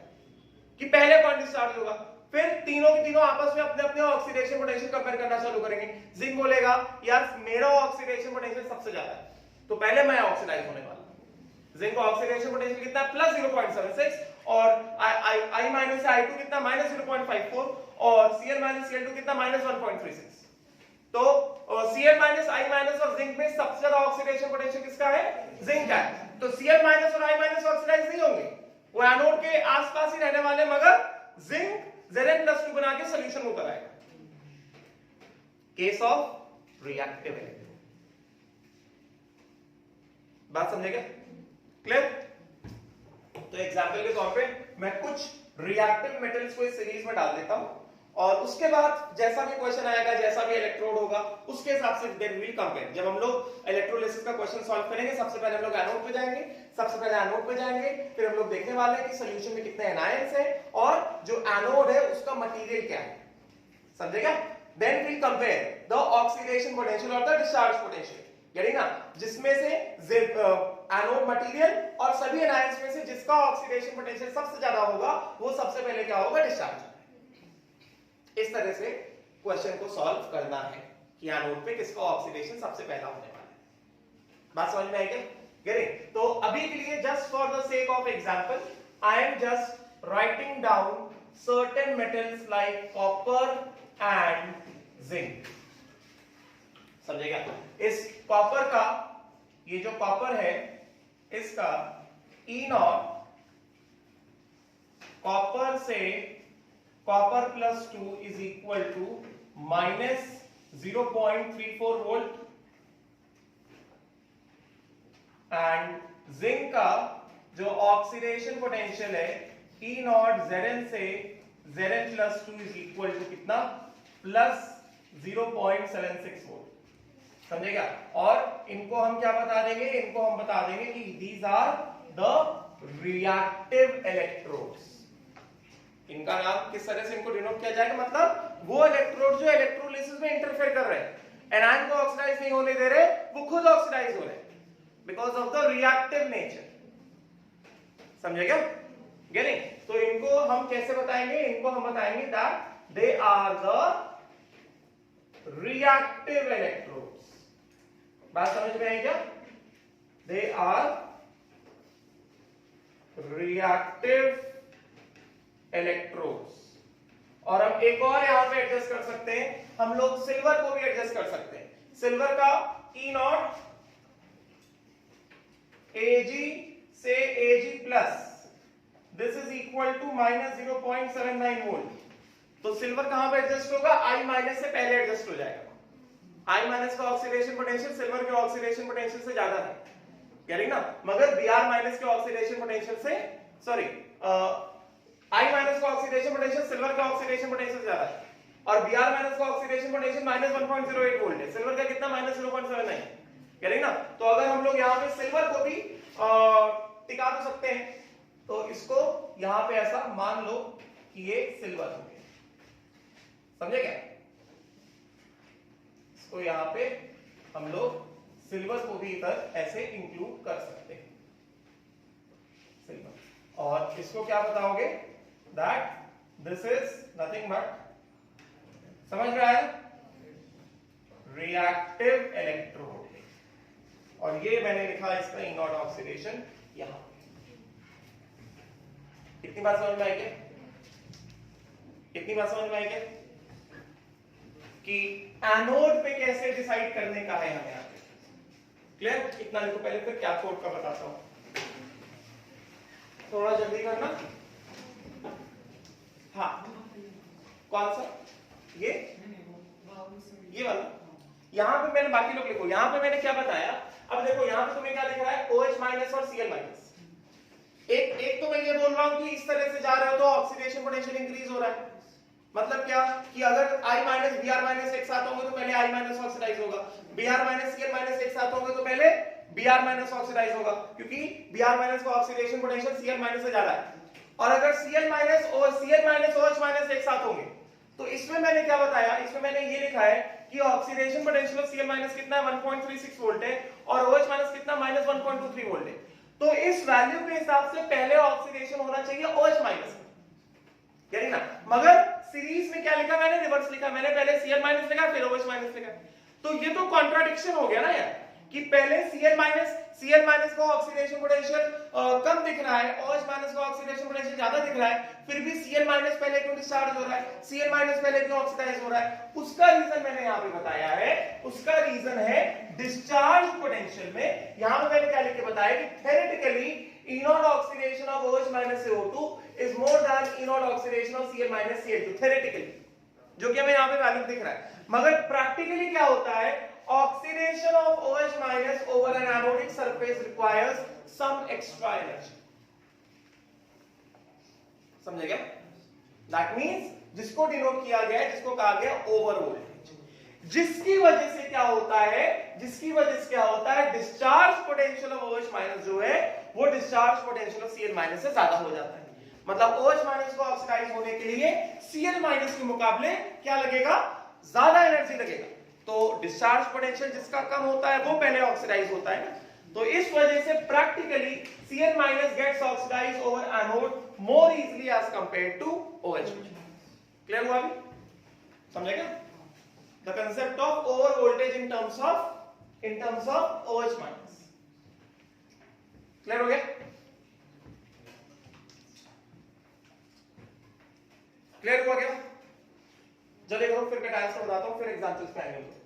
कि पहले कौन डिस्चार्ज होगा। फिर तीनों के तीनों आपस में अपने अपने ऑक्सीडेशन पोटेंशियल कंपेयर करना चालू करेंगे। जिंक बोलेगा यार मेरा ऑक्सीडेशन पोटेंशियल सबसे ज्यादा है, तो पहले मैं ऑक्सीडाइज होने वाला हूं। जिंक का ऑक्सीडेशन पोटेंशियल कितना है, प्लस 0.76 और I- से I2 कितना, -0.54 और Cl-Cl2 कितना, -1.36। तो Cl- I- और जिंक में सबसे ज्यादा ऑक्सीडेशन पोटेंशियल किसका है, जिंक का है। तो Cl- और I- ऑक्सीडाइज नहीं होंगे, वो एनोड के आसपास ही रहने वाले, मगर जिंक Zn+2 बना के सॉल्यूशन उतर आएगा। केस ऑफ रिएक्टिव इलेक्ट्रोड, बात समझेगा? क्लियर? तो एग्जांपल के तौर पे मैं कुछ रिएक्टिव मेटल्स को इस सीरीज में डाल देता हूं और उसके बाद जैसा भी क्वेश्चन आएगा, जैसा भी इलेक्ट्रोड होगा, उसके हिसाब से देन विल कंपेयर। जब हम लोग इलेक्ट्रोलिसिस का क्वेश्चन सॉल्व करेंगे, सबसे पहले हम लोग एनोड पे जाएंगे, फिर हम लोग देखने वाले हैं कि सॉल्यूशन में कितने एनायंस हैं और जो एनोड है उसका मटेरियल क्या है, समझेगा? Then will compare the oxidation potential और द डिस्चार्ज पोटेंशियल, यानी ना जिसमें से एनोड मटेरियल और सभी एनायंस में से जिसका ऑक्सीडेशन पोटेंशियल सबसे ज्यादा होगा वो सबसे पहले क्या होगा, डिस्चार्ज। इस तरह से क्वेश्चन को सॉल्व करना है कि एनोड पे किसका ऑक्सीडेशन सबसे पहला होने वाला है। बात समझ में आई क्या? तो अभी के लिए just for the sake of example I am just writing down certain metals like copper and zinc, समझेगा? इस कॉपर का, ये जो कॉपर है इसका E0 कॉपर से copper+2 is equal to -0.34 volt and zinc का जो ऑक्सीडेशन पोटेंशियल है E0 Zn से Zn+2 is equal to कितना, प्लस 0.76 वोल्ट, समझेगा? और इनको हम क्या बता देंगे, इनको हम बता देंगे कि these are the reactive electrodes। इनका नाम किस तरह से इनको डिनोट किया जाएगा, मतलब वो इलेक्ट्रोड जो इलेक्ट्रोलिसिस में इंटरफेयर कर रहे हैं, एनायन को ऑक्सीडाइज नहीं होने दे रहे, वो खुद ऑक्सीडाइज हो रहे हैं because of the reactive nature, समझेगा? गेटिंग? तो इनको हम कैसे बताएंगे, इनको हम बताएंगे that they are the reactive electrodes. बात समझ में आई क्या? They are reactive electrodes. और हम एक और यहां पे एडजस्ट कर सकते हैं, हम लोग सिल्वर को भी एडजस्ट कर सकते हैं। सिल्वर का E0 Ag से Ag+, this is equal to -0.79 volt. तो सिल्वर कहां पे एडजस्ट होगा, I- से पहले एडजस्ट हो जाएगा। I- का ऑक्सीडेशन पोटेंशियल सिल्वर के ऑक्सीडेशन पोटेंशियल से ज्यादा है, कह रही ना, मगर Br- के ऑक्सीडेशन पोटेंशियल से, सॉरी, I- का ऑक्सीडेशन पोटेंशियल सिल्वर का ऑक्सीडेशन पोटेंशियल से ज्यादा है और Br- का ऑक्सीडेशन पोटेंशियल -1.08 वोल्ट है, सिल्वर का कितना, -0.79, कह रही ना। तो अगर हम लोग यहाँ पे सिल्वर को भी टिका तो सकते हैं, तो इसको यहां पे ऐसा मान लो कि ये सिल्वर हो गया, समझे क्या? इसको यहां पे हम लोग सिल्वर को भी इधर ऐसे इंक्लूड कर सकते हैं, सिल्वर। और इसको क्या बताओगे, that this is nothing but, समझ में आया, रिएक्टिव इलेक्ट्रोड। और ये मैंने लिखा इसका ई नॉट ऑक्सीडेशन यहां। इतनी बात समझ में आई क्या, इतनी बात समझ में आई क्या कि एनोड पे कैसे डिसाइड करने का है हमें आगे, क्लियर। इतना लिखो पहले, फिर कैथोड का बताता हूं, थोड़ा जल्दी करना। हाँ कौन सा, ये वाला, यहां पे मैंने, बाकी लोग लिखो, यहां पे मैंने क्या बताया। अब देखो यहां पे तुम्हें क्या दिख रहा है, OH माइनस और Cl माइनस। एक तो मैं ये बोल रहा हूं कि इस तरह से जा रहे हो तो ऑक्सीडेशन पोटेंशियल इंक्रीज हो रहा है। मतलब क्या कि अगर I माइनस Br माइनस एक साथ होंगे तो पहले I माइनस ऑक्सीडाइज होगा, Br माइनस Cl माइनस एक साथ होंगे तो पहले Br माइनस ऑक्सीडाइज होगा, क्योंकि Br माइनस का ऑक्सीडेशन पोटेंशियल Cl माइनस से ज्यादा है। और अगर Cl माइनस और Cl माइनस OH माइनस एक साथ होंगे तो इसमें मैंने क्या बताया, इसमें मैंने ये लिखा है कि oxidation potential of Cl minus कितना है, 1.36 वोल्ट है, और OH माइनस कितना, माइनस 1.23 वोल्ट है। तो इस वैल्यू के हिसाब से पहले ऑक्सीडेशन होना चाहिए OH माइनस, यानी ना। मगर सीरीज में क्या लिखा मैंने, रिवर्स लिखा, मैंने पहले Cl माइनस लिखा फिर OH माइनस लिखा। तो ये तो कॉन्ट्राडिक्शन हो गया ना यार, कि पहले Cl माइनस का ऑक्सीडेशन पोटेंशियल कम दिख रहा है, OH माइनस का ऑक्सीडेशन पोटेंशियल ज्यादा दिख रहा है, फिर भी Cl माइनस पहले क्यों डिस्चार्ज हो रहा है, Cl माइनस पहले क्यों ऑक्सीडाइज हो रहा है। उसका रीजन मैंने यहाँ पे बताया है, उसका रीजन है डिस्चार्ज पोटेंशियल में। यहां पे मैंने क्या लिख के बताया कि theoretically E naught oxidation of OH minus CO2 is more than E naught oxidation of Cl minus Cl2 theoretically, जो कि हमें यहाँ पे वैल्यू दिख रहा है। मगर प्रैक्टिकली क्या होता है, oxidation of OH minus over an anodic surface requires some extra energy, समझे क्या। That means जिसको डिनोट किया गया है, जिसको कहा गया ओवर वोल्टेज, जिसकी वजह से क्या होता है, जिसकी वजह से क्या होता है, discharge potential of OH minus जो है वो discharge potential of Cl minus से ज्यादा हो जाता है। मतलब OH माइनस को ऑक्सीडाइज होने के लिए Cl माइनस के मुकाबले क्या लगेगा, ज्यादा एनर्जी लगेगा। तो डिस्चार्ज पोटेंशियल जिसका कम होता है वो पहले ऑक्सीडाइज होता है ना। तो इस वजह से practically Cl minus gets oxidised over anode more easily as compared to OH। Clear हुआ अभी, समझेगा। The concept of over voltage in terms of OH minus, clear हो गया। क्लियर हुआ क्या, जल्दी करो फिर मैं डायग्राम बताता हूं, फिर एग्जांपल्स पे आएंगे।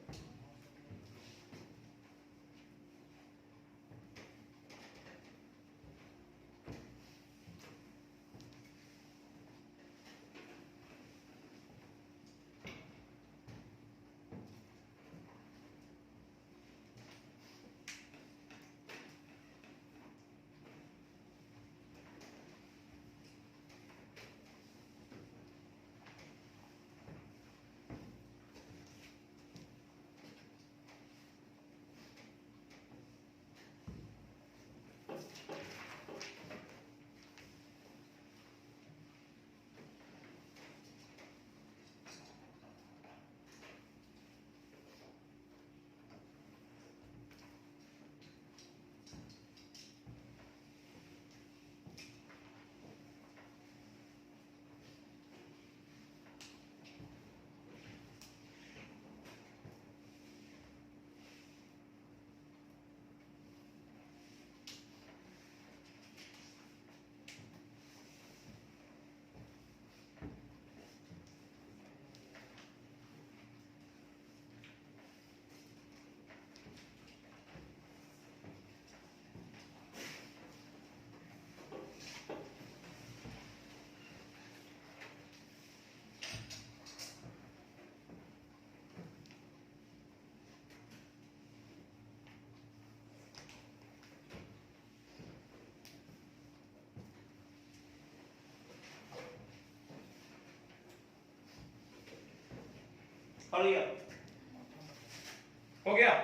हो गया।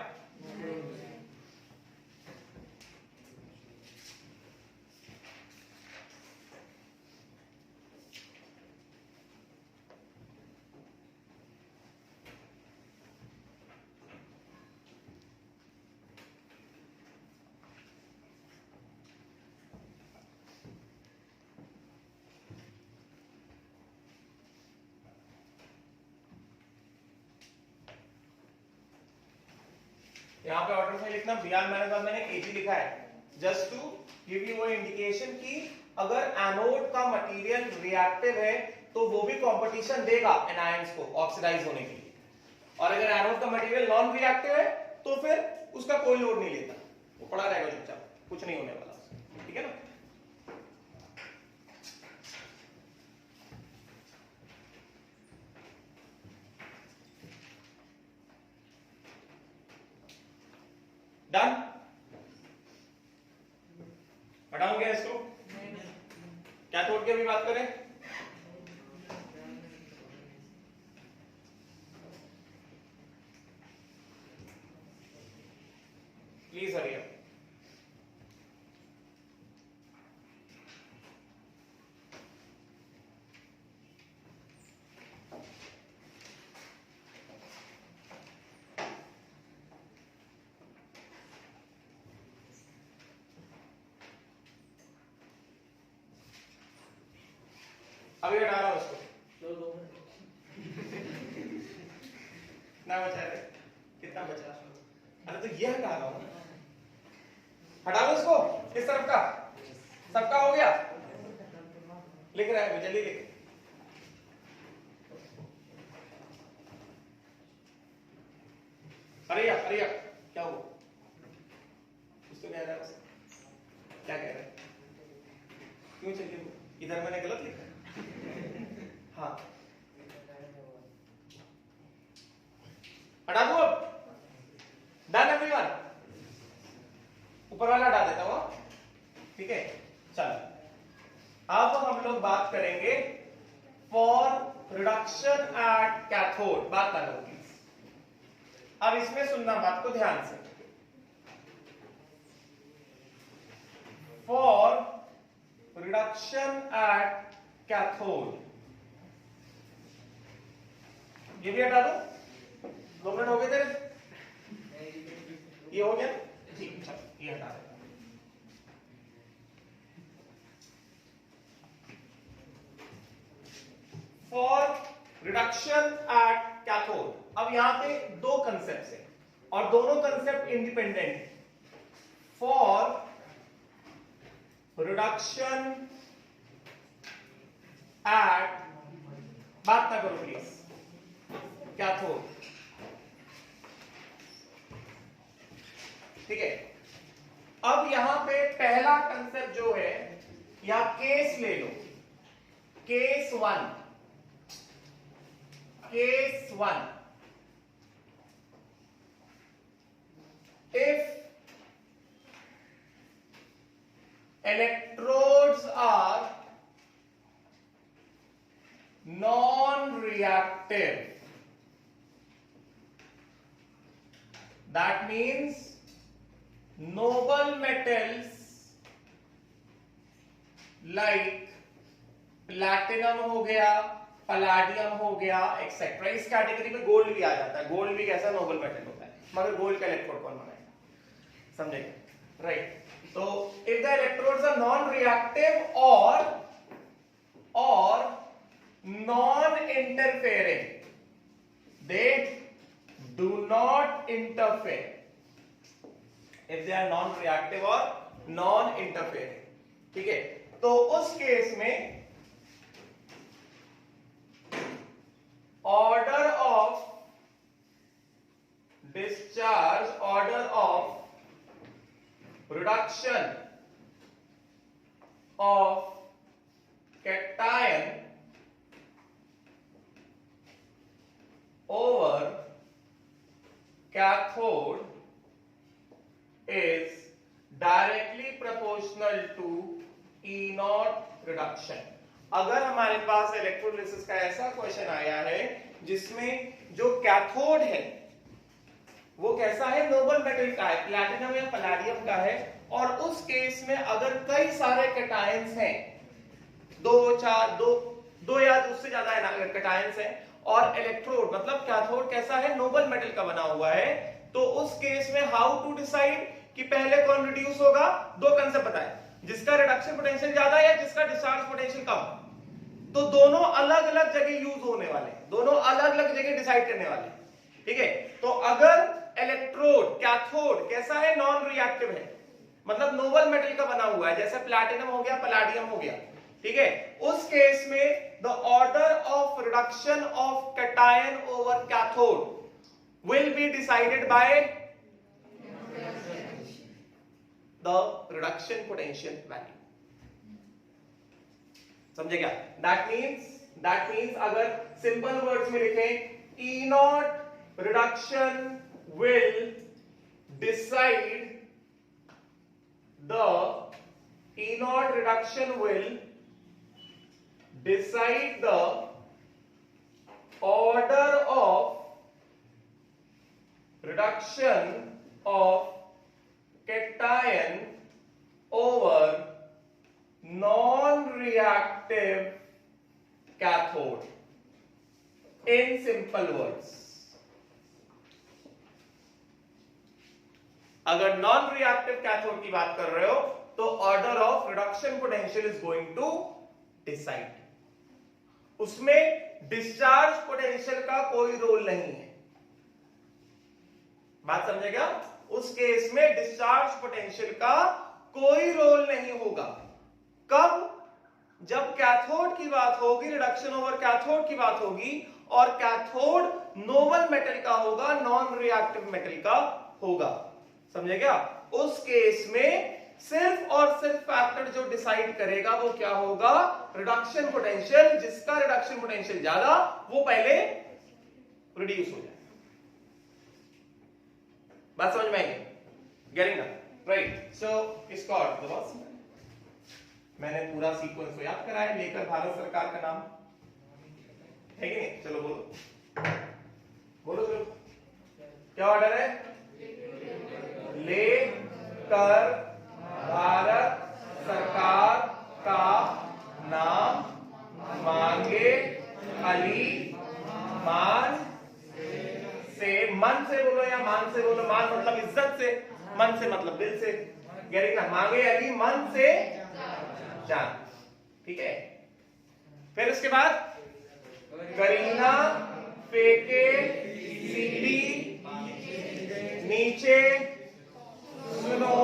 यहाँ पे ऑर्डर में लिखना Br माइनस मैंने Ag लिखा है जस्ट टू गिव यू वो इंडिकेशन कि अगर एनोड का मटेरियल रिएक्टिव है तो वो भी कंपटीशन देगा एनायंस को ऑक्सीडाइज होने के लिए, और अगर एनोड का मटेरियल नॉन रिएक्टिव है तो फिर उसका कोई लोड नहीं लेता, वो पड़ा रहेगा चुपचाप, कुछ नहीं होने वाला। ठीक है ना? डन? हटाऊं क्या इसको? कैथोड की भी बात करें। Please hurry up. अभी हटा रहा हूं इसको। ना बचा रहे, कितना बचा? अरे तो ये हटा रहा हूं, हटा दो इसको। किस तरफ का? सबका हो गया? लिख रहा है, जल्दी लिख। अरे क्या हुआ? कुछ तो कह रहा है बस। क्या कह रहा है? क्यों चलिए, इधर मैंने गलत लिखा है। हाँ हटा दो अब। Done everyone? ऊपर वाला हटा देता हूं। ठीक है, चलो अब हम लोग बात करेंगे फॉर रिडक्शन एट कैथोड। बात कर लो प्लीज। अब इसमें सुनना बात को ध्यान से। फॉर रिडक्शन एट कैथोड, ये भी हटा दो। 2 मिनट हो गए तेरे? ये हो गया? ठीक, चलो ये हटा दो। फॉर रिडक्शन एट कैथोड, अब यहां पे 2 कंसेप्ट है और दोनों concept independent. For reduction at, बात ना करो प्लीज, कैथोड। ठीक है, अब यहां पे पहला कंसेप्ट जो है, यहां केस ले लो, case 1। Case 1, if electrodes are non-reactive, that means noble metals like platinum हो गया, पलाडियम हो गया, एक्सेट्रा। इस कैटेगरी में गोल्ड भी आ जाता है। गोल्ड भी कैसा नोबल मेटल होता है, मगर गोल्ड का इलेक्ट्रोड कौन बनाएगा? समझेगा? राइट। तो if the electrodes are non reactive और non interfering, they do not interfere. If they are non reactive और नॉन इंटरफेयरिंग, ठीक है, तो उस केस में order of discharge, order of reduction of cation over cathode is directly proportional to E naught reduction। अगर हमारे पास electrolysis का ऐसा क्वेश्चन आया है जिसमें जो कैथोड है वो कैसा है, नोबल मेटल का है, प्लैटिनम या पलाडियम का है, और उस केस में अगर कई सारे कैटायंस हैं, 2 या उससे ज्यादा कैटायंस हैं, और इलेक्ट्रोड मतलब कैथोड कैसा है, नोबल मेटल का बना हुआ है, तो उस केस में हाउ टू डिसाइड कि पहले कौन रिड्यूस होगा? 2 कंसेप्ट बताए, जिसका रिडक्शन पोटेंशियल ज्यादा या जिसका डिस्चार्ज पोटेंशियल कम। तो दोनों अलग अलग जगह यूज होने वाले, दोनों अलग अलग जगह डिसाइड करने वाले। ठीक है, तो अगर इलेक्ट्रोड कैथोड कैसा है, नॉन रिएक्टिव है, मतलब नोबल मेटल का बना हुआ है, जैसे प्लैटिनम हो गया, पलाडियम हो गया, ठीक है, उस केस में the order of reduction of cation over cathode will be decided by the reduction potential value. समझे क्या? दैट मीन्स अगर सिंपल वर्ड्स में लिखें, E not reduction will decide the E naught reduction will decide the order of reduction of cation over non-reactive cathode. In simple words, अगर non reactive cathode की बात कर रहे हो तो order of reduction potential is going to decide, उसमें discharge potential का कोई रोल नहीं है। बात समझेगा? उस केस में डिस्चार्ज पोटेंशियल का कोई रोल नहीं होगा। कब? जब कैथोड की बात होगी, रिडक्शन ओवर कैथोड की बात होगी, और कैथोड नोबल मेटल का होगा, नॉन रिएक्टिव मेटल का होगा। समझे क्या? उस केस में सिर्फ और सिर्फ फैक्टर जो डिसाइड करेगा वो क्या होगा, रिडक्शन पोटेंशियल। जिसका रिडक्शन पोटेंशियल ज्यादा वो पहले रिड्यूस हो जाए। बात समझ में आई? Getting that? राइट। सो इसका ऑर्डर बस मैंने पूरा सीक्वेंस को याद कराया, लेकर भारत सरकार का नाम है कि नहीं? चलो बोलो चलो, क्या ऑर्डर है? लेकर भारत सरकार का नाम, मांगे अली मान से। मन से बोलो या मान से बोलो, मान मतलब इज्जत से, मन से मतलब दिल से। गेटिंग ना? मांगे अली मन से जान, ठीक है। फिर उसके बाद करीना फेंके सीढ़ी नीचे, सुनो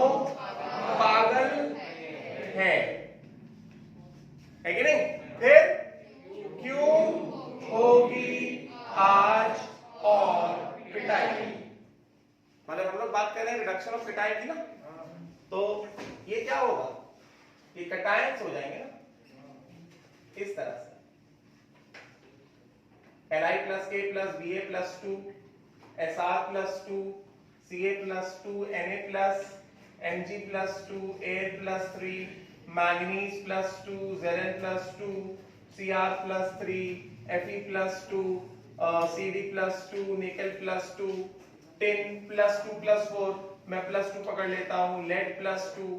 पागल है कि नहीं? फिर क्यों होगी आज और पिटाई, मतलब हम लोग बात कर रहे हैं रिडक्शन ऑफ पिटाई की ना, तो ये क्या होगा, ये कैटायंस हो जाएंगे ना इस तरह से, Li plus K plus Ba plus 2 Sr plus 2 Ca plus 2 Na plus Mg plus 2 Air plus 3 manganese plus 2 Zn plus 2 Cr plus 3 Fe plus 2 Cd plus 2 nickel plus 2 tin plus 2 plus 4, मैं plus 2 पकड़ लेता हूँ, lead plus 2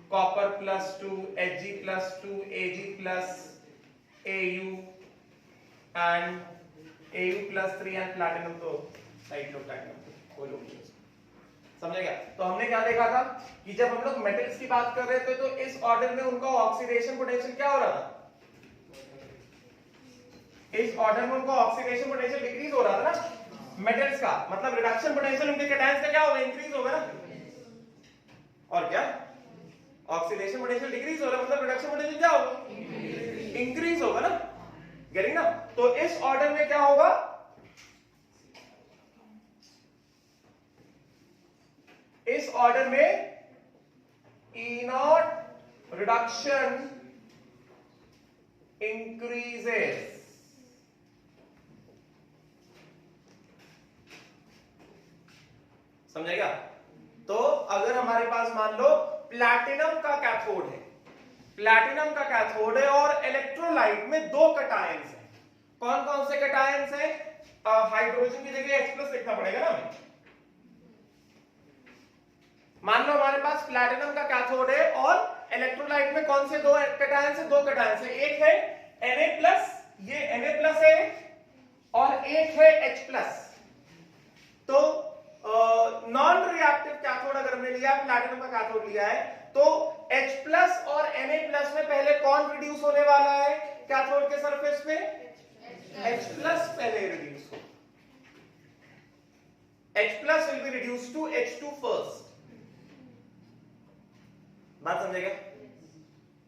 copper plus 2 Hg plus 2 Ag plus Au and Au plus 3 and platinum, तो साइक्लोप्लैटिनम वो लोग समझे क्या? तो हमने क्या देखा था कि जब हम लोग मेटल्स की बात कर रहे थे तो इस ऑर्डर में उनका ऑक्सीडेशन पोटेंशियल क्या हो रहा था, इस ऑर्डर में उनका ऑक्सीडेशन पोटेंशियल डिक्रीज हो रहा था ना मेटल्स का, मतलब रिडक्शन पोटेंशियल उनके कैटायंस का क्या होगा, इंक्रीज होगा ना। और क्या, ऑक्सीडेशन पोटेंशियल डिक्रीज हो रहा है, मतलब रिडक्शन पोटेंशियल क्या होगा, इंक्रीज होगा ना। गेटिंग ना? तो इस ऑर्डर में क्या होगा, इस ऑर्डर में E नॉट रिडक्शन इंक्रीजेस, समझेगा? तो अगर हमारे पास मान लो प्लैटिनम का कैथोड है, प्लैटिनम का कैथोड है और इलेक्ट्रोलाइट में दो कैटायंस हैं, कौन कौन से कैटायंस हैं, हाइड्रोजन की जगह H+ लिखना पड़ेगा ना हमें। मान लो हमारे पास प्लैटिनम का कैथोड है और इलेक्ट्रोलाइट में कौन से दो कैटायंस है, दो कैटायंस है, एक है Na+, ये Na+ है, और एक है H+। तो नॉन रिएक्टिव कैथोड अगर हमने लिया, प्लैटिनम का कैथोड लिया है, तो H+ और Na+ में पहले कौन रिड्यूस होने वाला है कैथोड के सरफेस पे, H+ पहले रिड्यूस हो। H plus will be reduced to H2 first. बात समझेगा?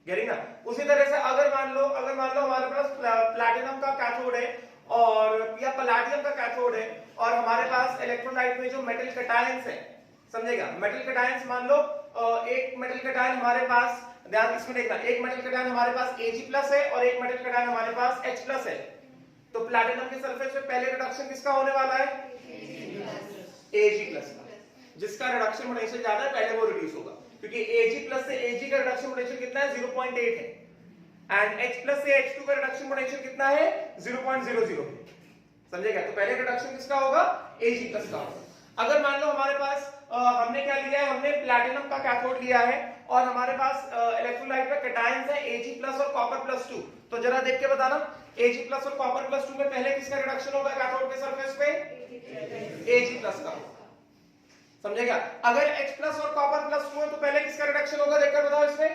गेटिंग ना? उसी तरह से अगर मान लो हमारे पास प्लैटिनम का कैथोड है और या पैलेडियम का कैथोड है और हमारे पास इलेक्ट्रोलाइट में जो मेटल कैटायंस है, समझेगा? मेटल कैटायंस मान लो एक मेटल कैटायन हमारे पास, ध्यान इसमें देखना, एक मेटल कैटायन हमारे पास Ag+ है और एक मेटल कैटायन हमारे पास H+ है। तो प्लैटिनम के सरफेस पे पहले रिडक्शन किसका होने वाला है? Ag+ का। जिसका रिडक्शन पोटेंशियल ज्यादा है पहले वो रिड्यूस होगा, क्योंकि Ag+ से Ag का रिडक्शन पोटेंशियल कितना है? 0.8 है, एंड H+ से H2 का रिडक्शन पोटेंशियल कितना है? 0.00। समझेगा? तो पहले रिडक्शन किसका होगा? Ag+ का होगा। अगर मान लो हमारे पास हमने क्या लिया है? हमने प्लैटिनम का कैथोड लिया है और हमारे पास इलेक्ट्रोलाइट में कैटायंस है Ag+ और Copper+2। तो जरा देख के बताना, Ag+ और Copper+2 में पहले किसका रिडक्शन होगा कैथोड के सरफेस पे? Ag+ का। समझेगा? अगर H+ और Copper+2 है तो पहले किसका रिडक्शन होगा? देखकर बताओ इसमें।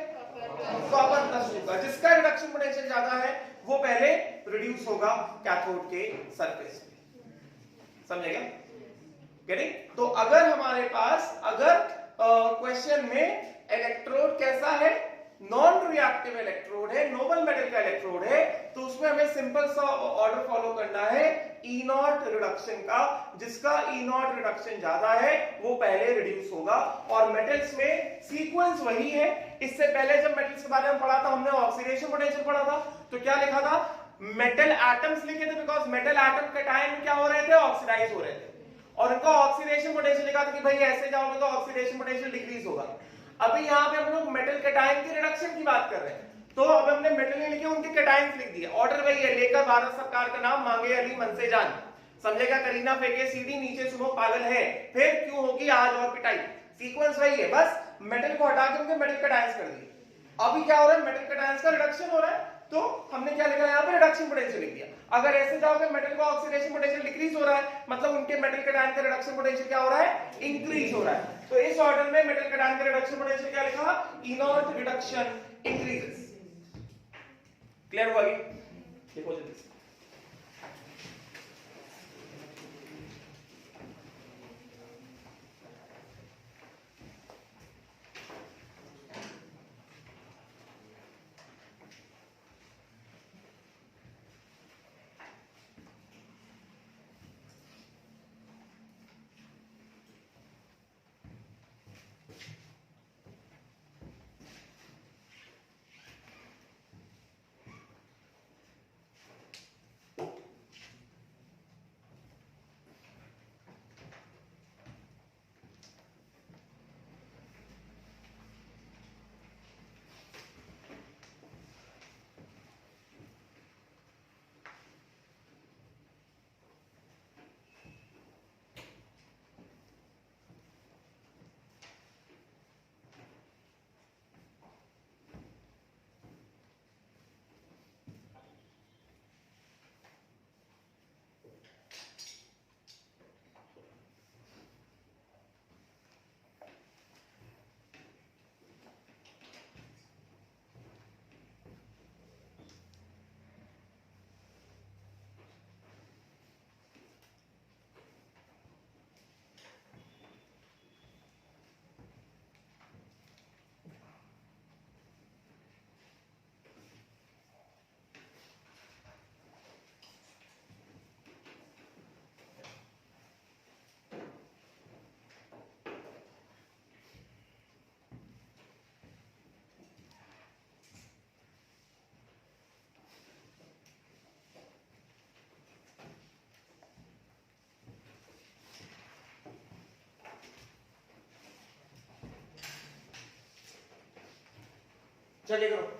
Copper+2 का। जिसका रिडक्शन पोटेंशियल ज्यादा है वो पहले रिड्यूस होगा कैथोड के सरफेस पे। समझेगा? गेटिंग? तो अगर हमारे पास क्वेश्चन में इलेक्ट्रोड कैसा है? नॉन रिएक्टिव इलेक्ट्रोड है, नोबल मेटल का इलेक्ट्रोड है, तो उसमें हमें सिंपल सा ऑर्डर फॉलो करना है E0 रिडक्शन का। जिसका E0 रिडक्शन ज्यादा है वो पहले रिड्यूस होगा। और मेटल्स में सीक्वेंस वही है। इससे पहले जब मेटल्स के बारे में पढ़ा था हमने ऑक्सीडेशन पोटेंशियल पढ़ा था, तो क्या लिखा था? मेटल एटम्स लिखे थे, बिकॉज मेटल एटम कैटायन क्या हो रहे थे? ऑक्सीडाइज हो रहे थे, और उनका ऑक्सीडेशन पोटेंशियल लिखा था कि भाई ऐसे जाओगे तो ऑक्सीडेशन पोटेंशियल डिक्रीज होगा। अभी यहाँ पे हम लोग मेटल कैटायन के रिडक्शन की बात कर रहे हैं, तो अब हमने मेटल नहीं लिखे, उनके कैटायंस लिख दिए। ऑर्डर वही है, लेकर भारत सरकार का नाम, मांगे अली मन से जान। समझेगा? करीना फेंके सीडी, नीचे सुनो पागल है, फिर क्यों होगी आज और पिटाई। सीक्वेंस वही है, बस मेटल को हटा के उनके मेटल कैटायंस कर दिए। अभी क्या हो रहा है? मेटल कैटायंस का रिडक्शन हो रहा है, तो हमने क्या लिखा यहाँ पे? रिडक्शन पोटेंशियल लिख दिया। अगर ऐसे जाओगे मेटल का ऑक्सीडेशन पोटेंशियल डिक्रीज हो रहा है, मतलब उनके मेटल कैटायन का रिडक्शन पोटेंशियल क्या हो रहा है? इंक्रीज हो रहा है। तो इस ऑर्डर में मेटल कैटायन का रिडक्शन पोटेंशियल क्या लिखा? E0 reduction increases. क्लियर हुआ? देखो जल्दी से। चलिए करो।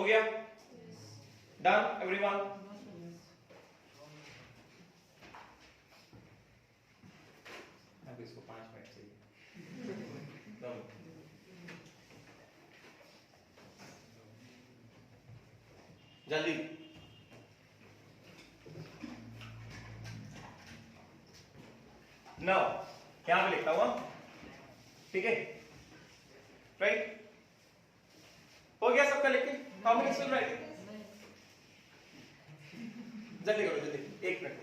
गया? Done everyone? अब इसको 5 मिनट चाहिए। जल्दी। नाउ यहां पे लिखता हुआ, ठीक है, राइट? हो गया सबका लिख के? How many still writing? जल्दी करो जल्दी, 1 मिनट,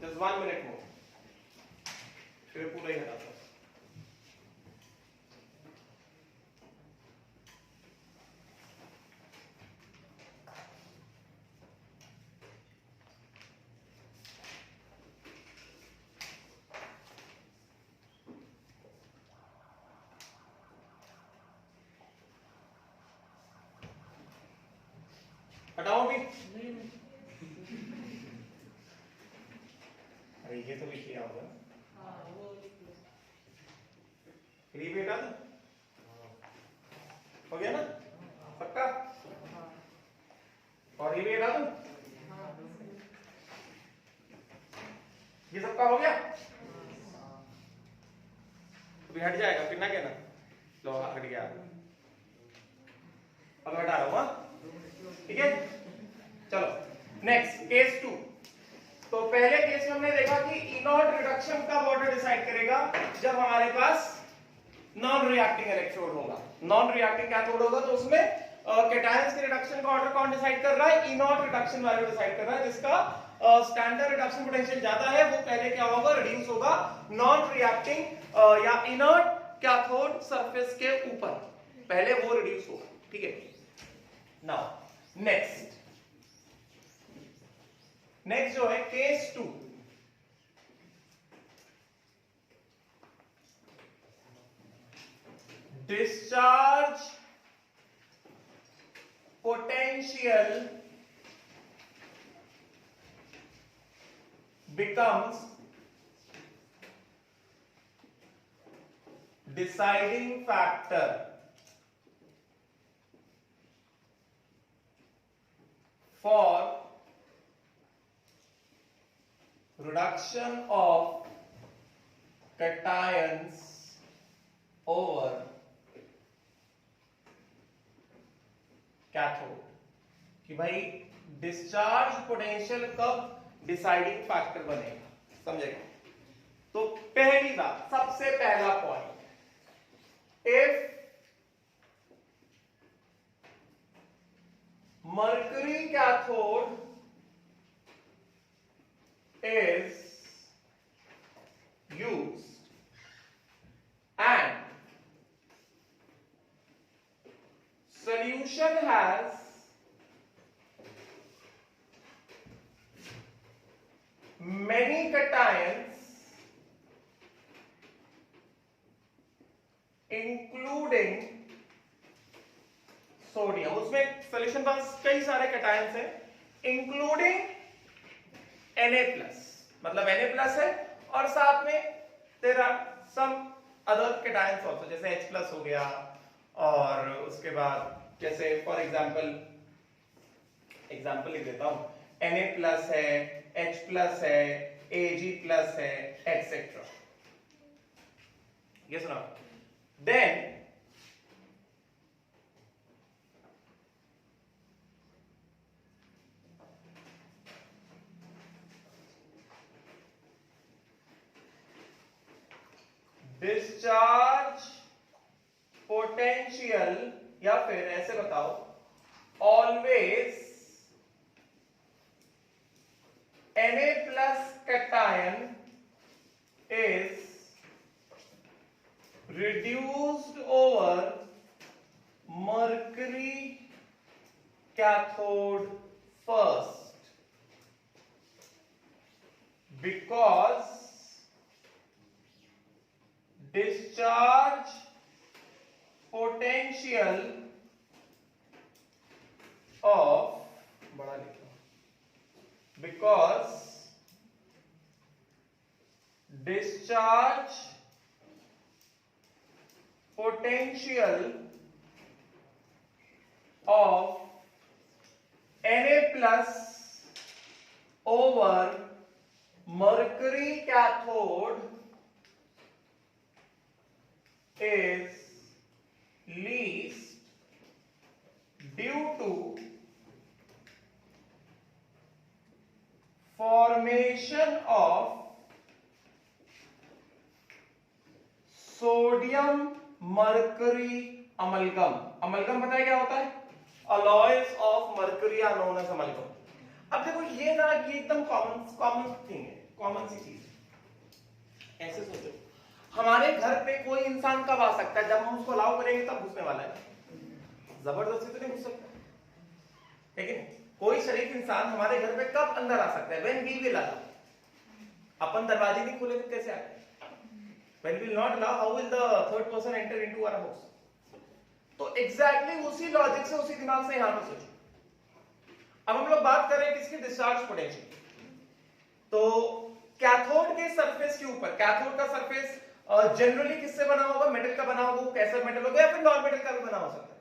जस्ट 1 मिनट मोर, फिर पूरा ही हटाता हूं। हटाओ भी। अरे ये तो भी किया होगा। ये भी हटा दो, हो गया ना पक्का? और ये भी हटा दो, ये सबका हो गया? अभी हट जाएगा फिर ना कहना लो हट गया। अब हटा रहा हूं, ठीक है? चलो नेक्स्ट केस 2। तो पहले केस में हमने देखा कि ई नॉट रिडक्शन का ऑर्डर डिसाइड करेगा जब हमारे पास नॉन रिएक्टिंग इलेक्ट्रोड होगा। नॉन रिएक्टिंग कैथोड होगा तो उसमें कैटायंस के रिडक्शन का ऑर्डर कौन डिसाइड कर रहा है? ई नॉट रिडक्शन वैल्यू डिसाइड कर रहा है। जिसका स्टैंडर्ड रिडक्शन पोटेंशियल ज्यादा है वो पहले क्या होगा? रिड्यूस होगा नॉन रिएक्टिंग या इनर्ट कैथोड सरफेस के ऊपर, पहले वो रिड्यूस होगा, ठीक है? नाउ नेक्स्ट जो है case 2। Discharge potential becomes deciding factor for reduction of cations over cathode. कि भाई डिस्चार्ज पोटेंशियल कब डिसाइडिंग फैक्टर बनेगा, समझेगा? तो पहली बात, सबसे पहला point, if mercury cathode is used and solution has many cations including sodium, उसमें सोल्यूशन पास कई सारे कैटायंस हैं इंक्लूडिंग Na+, मतलब Na+ है और साथ में तेरा सम अदर कैटायंस आल्सो, जैसे H+ हो गया, और उसके बाद जैसे फॉर एग्जांपल लिख देता हूं, Na+ है, H+ है, Ag+ है, एक्सेट्रा। ये सुना? देन डिस्चार्ज पोटेंशियल, या फिर ऐसे बताओ, always Na+ cation is reduced over mercury cathode first because discharge potential of बड़ा लिखो, because discharge potential of Na+ over mercury cathode is least due to formation of sodium mercury amalgam. Amalgam पता है क्या होता है? Alloys of mercury are known as amalgam. अब देखो ये ना, ये एकदम कॉमन थिंग है, कॉमन सी चीज है। ऐसे सोचो, हमारे घर पे कोई इंसान कब आ सकता है? जब हम उसको अलाउ करेंगे तब घुसने वाला है, जबरदस्ती तो नहीं घुस सकता। ठीक है, कोई शरीफ इंसान हमारे घर पे कब अंदर आ सकता है? When we will allow. अपन दरवाजे नहीं खोले तो कैसे आए? When we will not allow, how will the third person enter into our house? तो exactly उसी लॉजिक से, उसी दिमाग से यहां पर सोचो। अब हम लोग बात कर रहे हैं किसकी? Discharge potential. तो कैथोड के सरफेस के ऊपर, कैथोड का सरफेस जनरली किससे बना होगा? मेटल का बना होगा। कैसा मेटल होगा? या फिर नॉन मेटल का भी बना हो सकता है।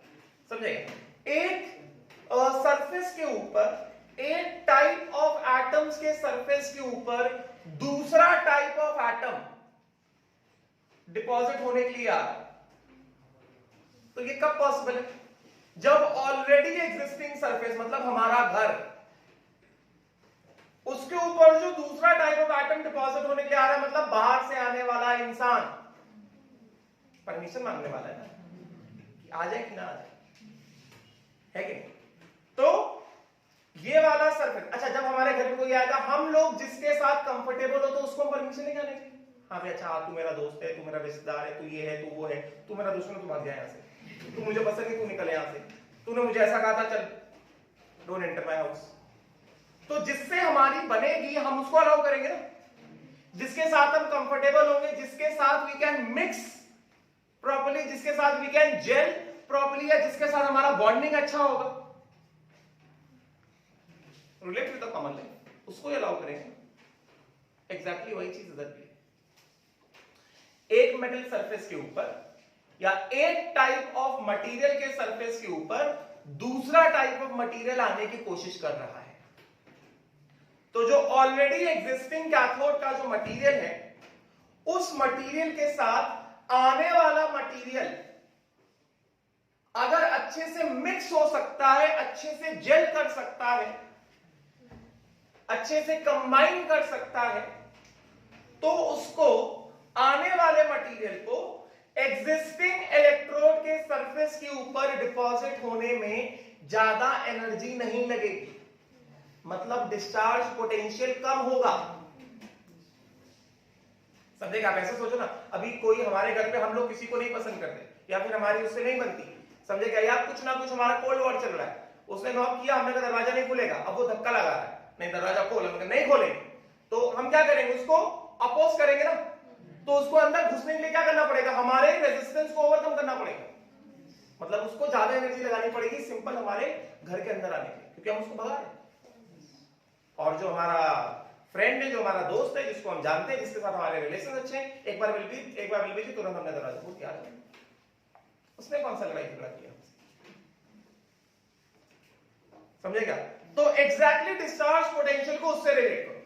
समझेगा? एक सरफेस के ऊपर, एक टाइप ऑफ एटम्स के सरफेस के ऊपर दूसरा टाइप ऑफ एटम डिपॉजिट होने के लिए आ रहा है, तो ये कब पॉसिबल है? जब ऑलरेडी एग्जिस्टिंग सरफेस, मतलब हमारा घर, उसके ऊपर जो दूसरा टाइप ऑफ एटम डिपॉजिट होने के लिए आ रहा है, मतलब बाहर से आने वाला इंसान परमिशन मांगने वाला है ना कि आ जाए कि ना आ जाए, है कि नहीं? तो ये वाला सरफेस, अच्छा जब हमारे घर में कोई आएगा, हम लोग जिसके साथ कंफर्टेबल हो तो उसको परमिशन नहीं देंगे। हाँ भाई, अच्छा तू मेरा दोस्त है, तू मेरा रिश्तेदार है, तू ये है, तू वो है, तू मेरा दुश्मन, तू भाग जाए यहाँ से, तू मुझे पसंद नहीं, तू निकल यहाँ से, तूने मुझे ऐसा कहा था, चल डोंट एंटर माय हाउस। तो जिससे हमारी बनेगी हम उसको अलाउ करेंगे ना, जिसके साथ हम कंफर्टेबल होंगे, जिसके साथ वी कैन मिक्स प्रॉपर्ली, जिसके साथ वी कैन जेल प्रॉपर्ली, या जिसके साथ हमारा बॉन्डिंग अच्छा होगा, relate with the common life, उसको अलाउ करेंगे। एग्जैक्टली वही चीज इधर भी। एक मेटल सरफेस के ऊपर या एक टाइप ऑफ मटेरियल के सरफेस के ऊपर दूसरा टाइप ऑफ मटेरियल आने की कोशिश कर रहा है, तो जो ऑलरेडी एग्जिस्टिंग कैथोड का जो मटेरियल है, उस मटेरियल के साथ आने वाला मटेरियल अगर अच्छे से मिक्स हो सकता है, अच्छे से जेल कर सकता है, अच्छे से कंबाइन कर सकता है, तो उसको, आने वाले मटेरियल को एग्जिस्टिंग इलेक्ट्रोड के सरफेस के ऊपर डिपॉजिट होने में ज्यादा एनर्जी नहीं लगेगी, मतलब डिस्चार्ज पोटेंशियल कम होगा। समझेगा? आप ऐसे सोचो ना, अभी कोई हमारे घर पे, हम लोग किसी को नहीं पसंद करते या फिर हमारी उससे नहीं बनती, समझेगा? या कुछ ना कुछ हमारा कोल्ड वॉर चल रहा है, उसने नॉक किया, हमने कहा दरवाजा नहीं खुलेगा, अब वो धक्का लगा रहा है, नहीं दरवाजा खोल, हम नहीं खोलेंगे, तो हम क्या करेंगे? उसको अपोज करेंगे ना, तो उसको अंदर घुसने के लिए क्या करना पड़ेगा? हमारे रेजिस्टेंस को ओवरकम करना पड़ेगा, मतलब उसको ज्यादा एनर्जी लगानी पड़ेगी सिंपल हमारे घर के अंदर आने के लिए, क्योंकि हम उसको भगा रहे हैं। और जो हमारा फ्रेंड है, जो हमारा दोस्त है, जिसको हम जानते हैं, जिसके साथ हमारे रिलेशन अच्छे हैं, एक बार विल बी तुरंत हमने दरवाजा खोल के आ जाए, उसने कौन सा लड़ाई झगड़ा किया? समझेगा? तो एग्जैक्टली डिस्चार्ज पोटेंशियल को उससे रिलेट करो।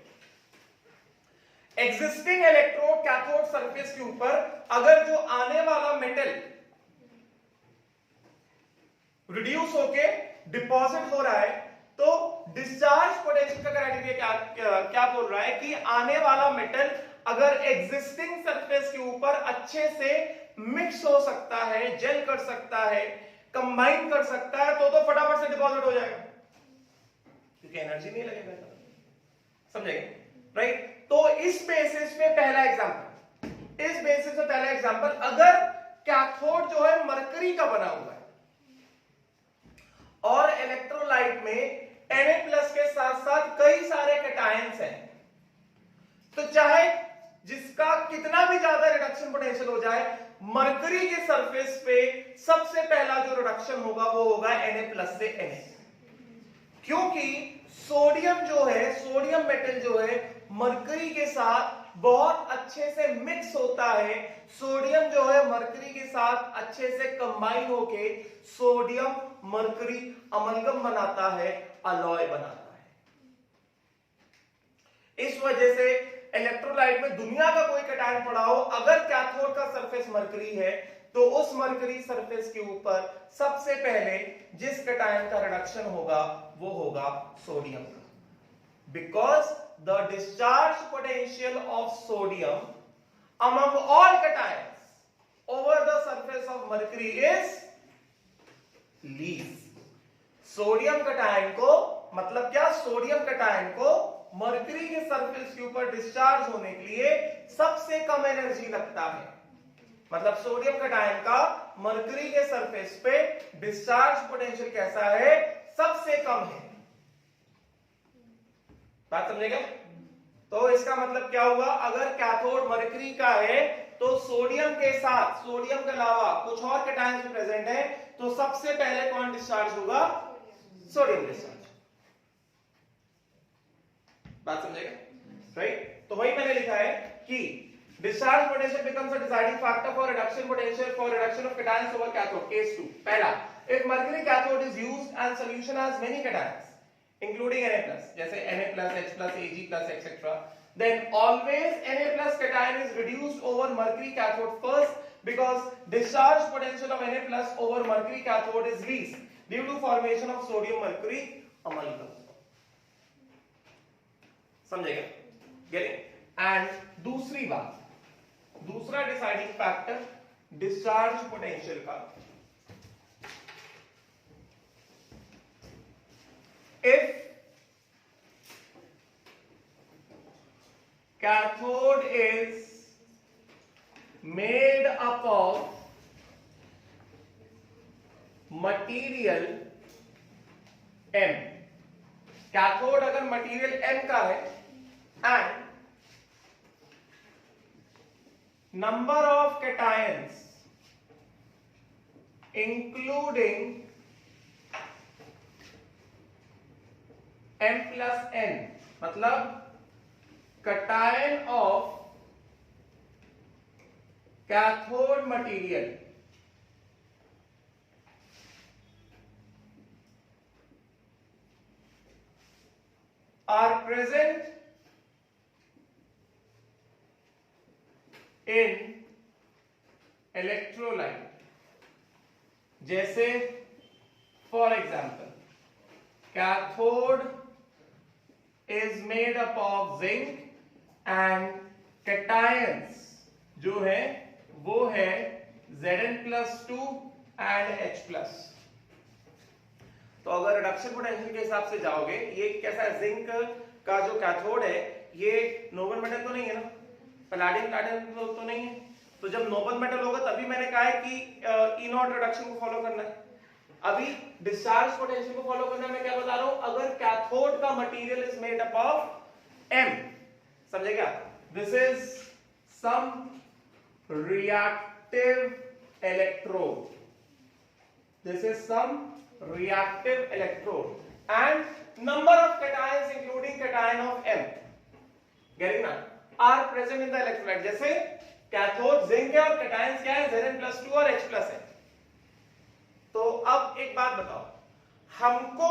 एग्जिस्टिंग इलेक्ट्रोड कैथोड सरफेस के ऊपर अगर जो आने वाला मेटल रिड्यूस होके डिपॉजिट हो रहा है, तो डिस्चार्ज पोटेंशियल का क्राइटेरिया क्या बोल रहा है कि आने वाला मेटल अगर एग्जिस्टिंग सरफेस के ऊपर अच्छे से मिक्स हो सकता है, जेल कर सकता है, कंबाइन कर सकता है, तो फटाफट से डिपॉजिट हो जाएगा, क्योंकि एनर्जी नहीं लगेगा। समझेंगे? राइट? तो इस बेसिस पे पहला एग्जांपल, अगर कैथोड जो है मरकरी का बना हुआ है और इलेक्ट्रोलाइट में Na+ के साथ साथ कई सारे कैटायंस हैं, तो चाहे जिसका कितना भी ज्यादा रिडक्शन पोटेंशियल हो जाए, मरकरी के सरफेस पे सबसे पहला जो रिडक्शन होगा वो होगा Na+ से Na, क्योंकि सोडियम जो है, सोडियम मेटल जो है, मरकरी के साथ बहुत अच्छे से मिक्स होता है। सोडियम जो है मरकरी के साथ अच्छे से कंबाइन होके सोडियम मरकरी अमलगम बनाता है, अलॉय बनाता है। इस वजह से इलेक्ट्रोलाइट में दुनिया का कोई कटायन पड़ा हो, अगर कैथोड का सरफेस मरकरी है तो उस मरकरी सरफेस के ऊपर सबसे पहले जिस कटायन का रिडक्शन होगा वो होगा सोडियम का। Because the discharge potential of sodium among all cations over the surface of mercury is least. Sodium cation को मतलब क्या, सोडियम कटायन को मरकरी के सरफेस के ऊपर डिस्चार्ज होने के लिए सबसे कम एनर्जी लगता है। मतलब सोडियम कटायन का मरकरी के सरफेस पे डिस्चार्ज पोटेंशियल कैसा है, सबसे कम है। बात समझेगा? तो इसका मतलब क्या हुआ, अगर कैथोड मरकरी का है तो सोडियम के साथ, सोडियम के अलावा कुछ और कैटायंस प्रेजेंट है, तो सबसे पहले कौन डिस्चार्ज होगा, सोडियम डिस्चार्ज। बात समझेगा? राइट? तो वही मैंने लिखा है कि discharge potential becomes a deciding factor for reduction potential for reduction of cations over cathode. Case 2. पहला, if mercury cathode is used and solution has many cations including Na+, जैसे Na+, H+, Ag+, etc., then always Na+ cation is reduced over mercury cathode first because discharge potential of Na+ over mercury cathode is least due to formation of sodium mercury amalgam. समझेगा? Getting? And दूसरी बात, दूसरा deciding factor discharge potential का, if cathode is made up of material M, cathode अगर material M का है and number of cations including M plus N, मतलब cation of cathode material are present in electrolyte. जैसे for example, cathode is made up of zinc and cations जो है वो है Zn+2 and H+. तो अगर रिडक्शन पोटेंशियल के हिसाब से जाओगे, ये कैसा है, जिंक का जो कैथोड है ये नोबल मेटल तो नहीं है ना, पैलेडियम प्लैटिनम तो नहीं है, तो जब नोबल मेटल होगा तभी मैंने कहा है कि ई नॉट रिडक्शन को फॉलो करना है। अभी डिस्चार्ज पोटेंशियल को फॉलो करना है, मैं क्या बता रहा हूं, अगर कैथोड का material is made up of M, समझेगा, this is some reactive electrode, this is some reactive electrode and number of cations including cation of M, getting ना, are present in the electrolyte. जैसे cathode zinc है और cations क्या है, Zn+2 और H+ है। तो अब एक बात बताओ, हमको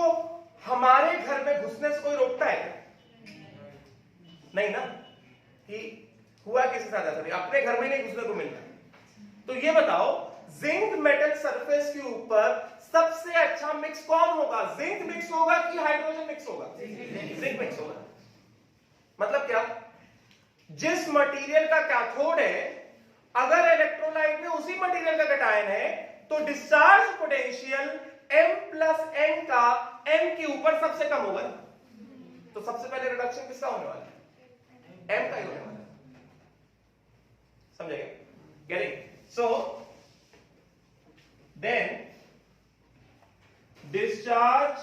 हमारे घर में घुसने से कोई रोकता है क्या? नहीं ना, कि हुआ किसी साथ ऐसा, अपने घर में नहीं घुसने को मिलता। तो ये बताओ, जिंक मेटल सरफेस के ऊपर सबसे अच्छा मिक्स कौन होगा, जिंक मिक्स होगा कि हाइड्रोजन मिक्स होगा? जिंक मिक्स होगा। मतलब क्या, जिस मटेरियल का कैथोड है अगर इलेक्ट्रोलाइट में उसी मटेरियल का कैटायन है तो डिस्चार्ज पोटेंशियल M+N का M के ऊपर सबसे कम होगा। तो सबसे पहले रिडक्शन किसका होने वाला है, M का ही होने वाला है। समझेगा? Getting? So then discharge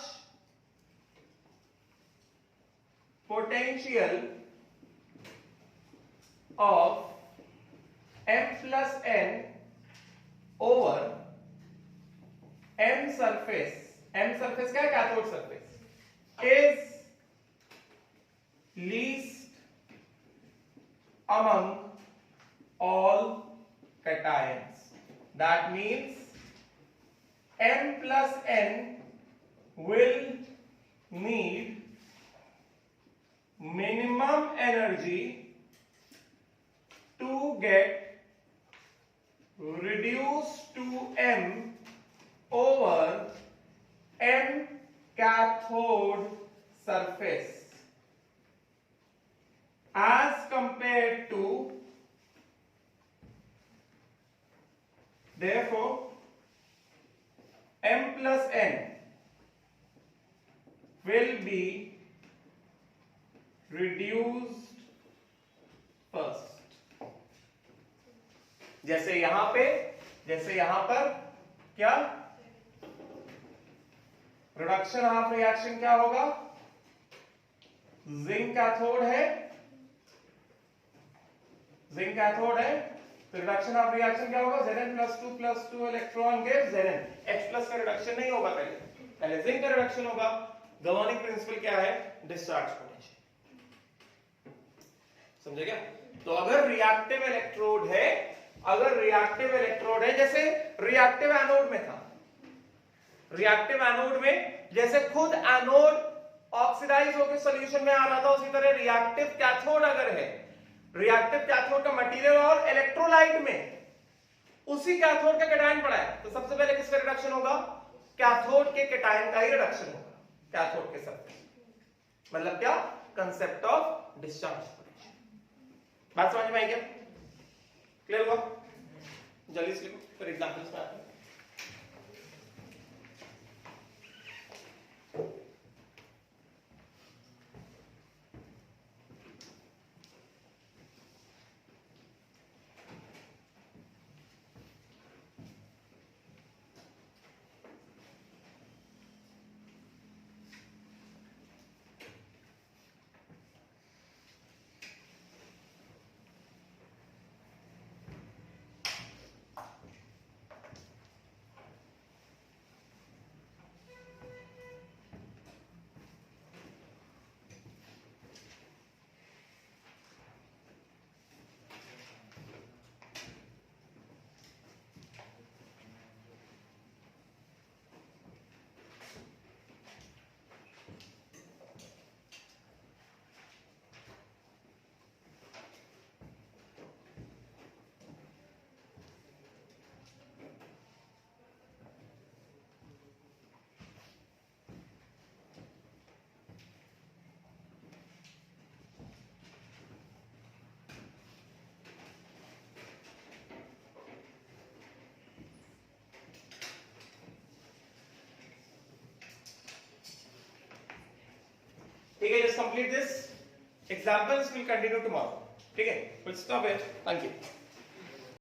potential of M+N over M surface, M surface क्या है, cathode surface, is least among all cations. That means n plus n will need minimum energy to get reduced to m over n cathode surface as compared to, therefore m plus n will be reduced first. जैसे यहां पर क्या reduction of reaction क्या होगा, zinc cathode है तो reduction of reaction क्या होगा, Zn+2 electron gives Zn. H plus का रिडक्शन नहीं होगा, पहले जिंक का रिडक्शन होगा. गवर्निंग प्रिंसिपल क्या है, डिस्चार्ज पोटेंशियल. समझे क्या? तो अगर रिएक्टिव इलेक्ट्रोड है, जैसे रिएक्टिव एनोड में था, रिएक्टिव एनोड में जैसे खुद एनोड ऑक्सीडाइज होकर सॉल्यूशन में आ रहा था, उसी तरह रिएक्टिव कैथोड अगर है, रिएक्टिव कैथोड का मटेरियल और इलेक्ट्रोलाइट में उसी कैथोड का कैटायन पड़ा है, तो सबसे पहले किसका रिडक्शन होगा, कैथोड के कैटायन का ही रिडक्शन होगा कैथोड के साथ. मतलब क्या, कंसेप्ट ऑफ डिस्चार्ज पोटेंशियल. बात समझ में आई क्या, क्लियर हुआ? जल्दी से लिखो फिर एग्जांपल्स में आते हैं. ठीक है, just complete this. Examples will continue tomorrow. ठीक है, we'll stop here. Thank you.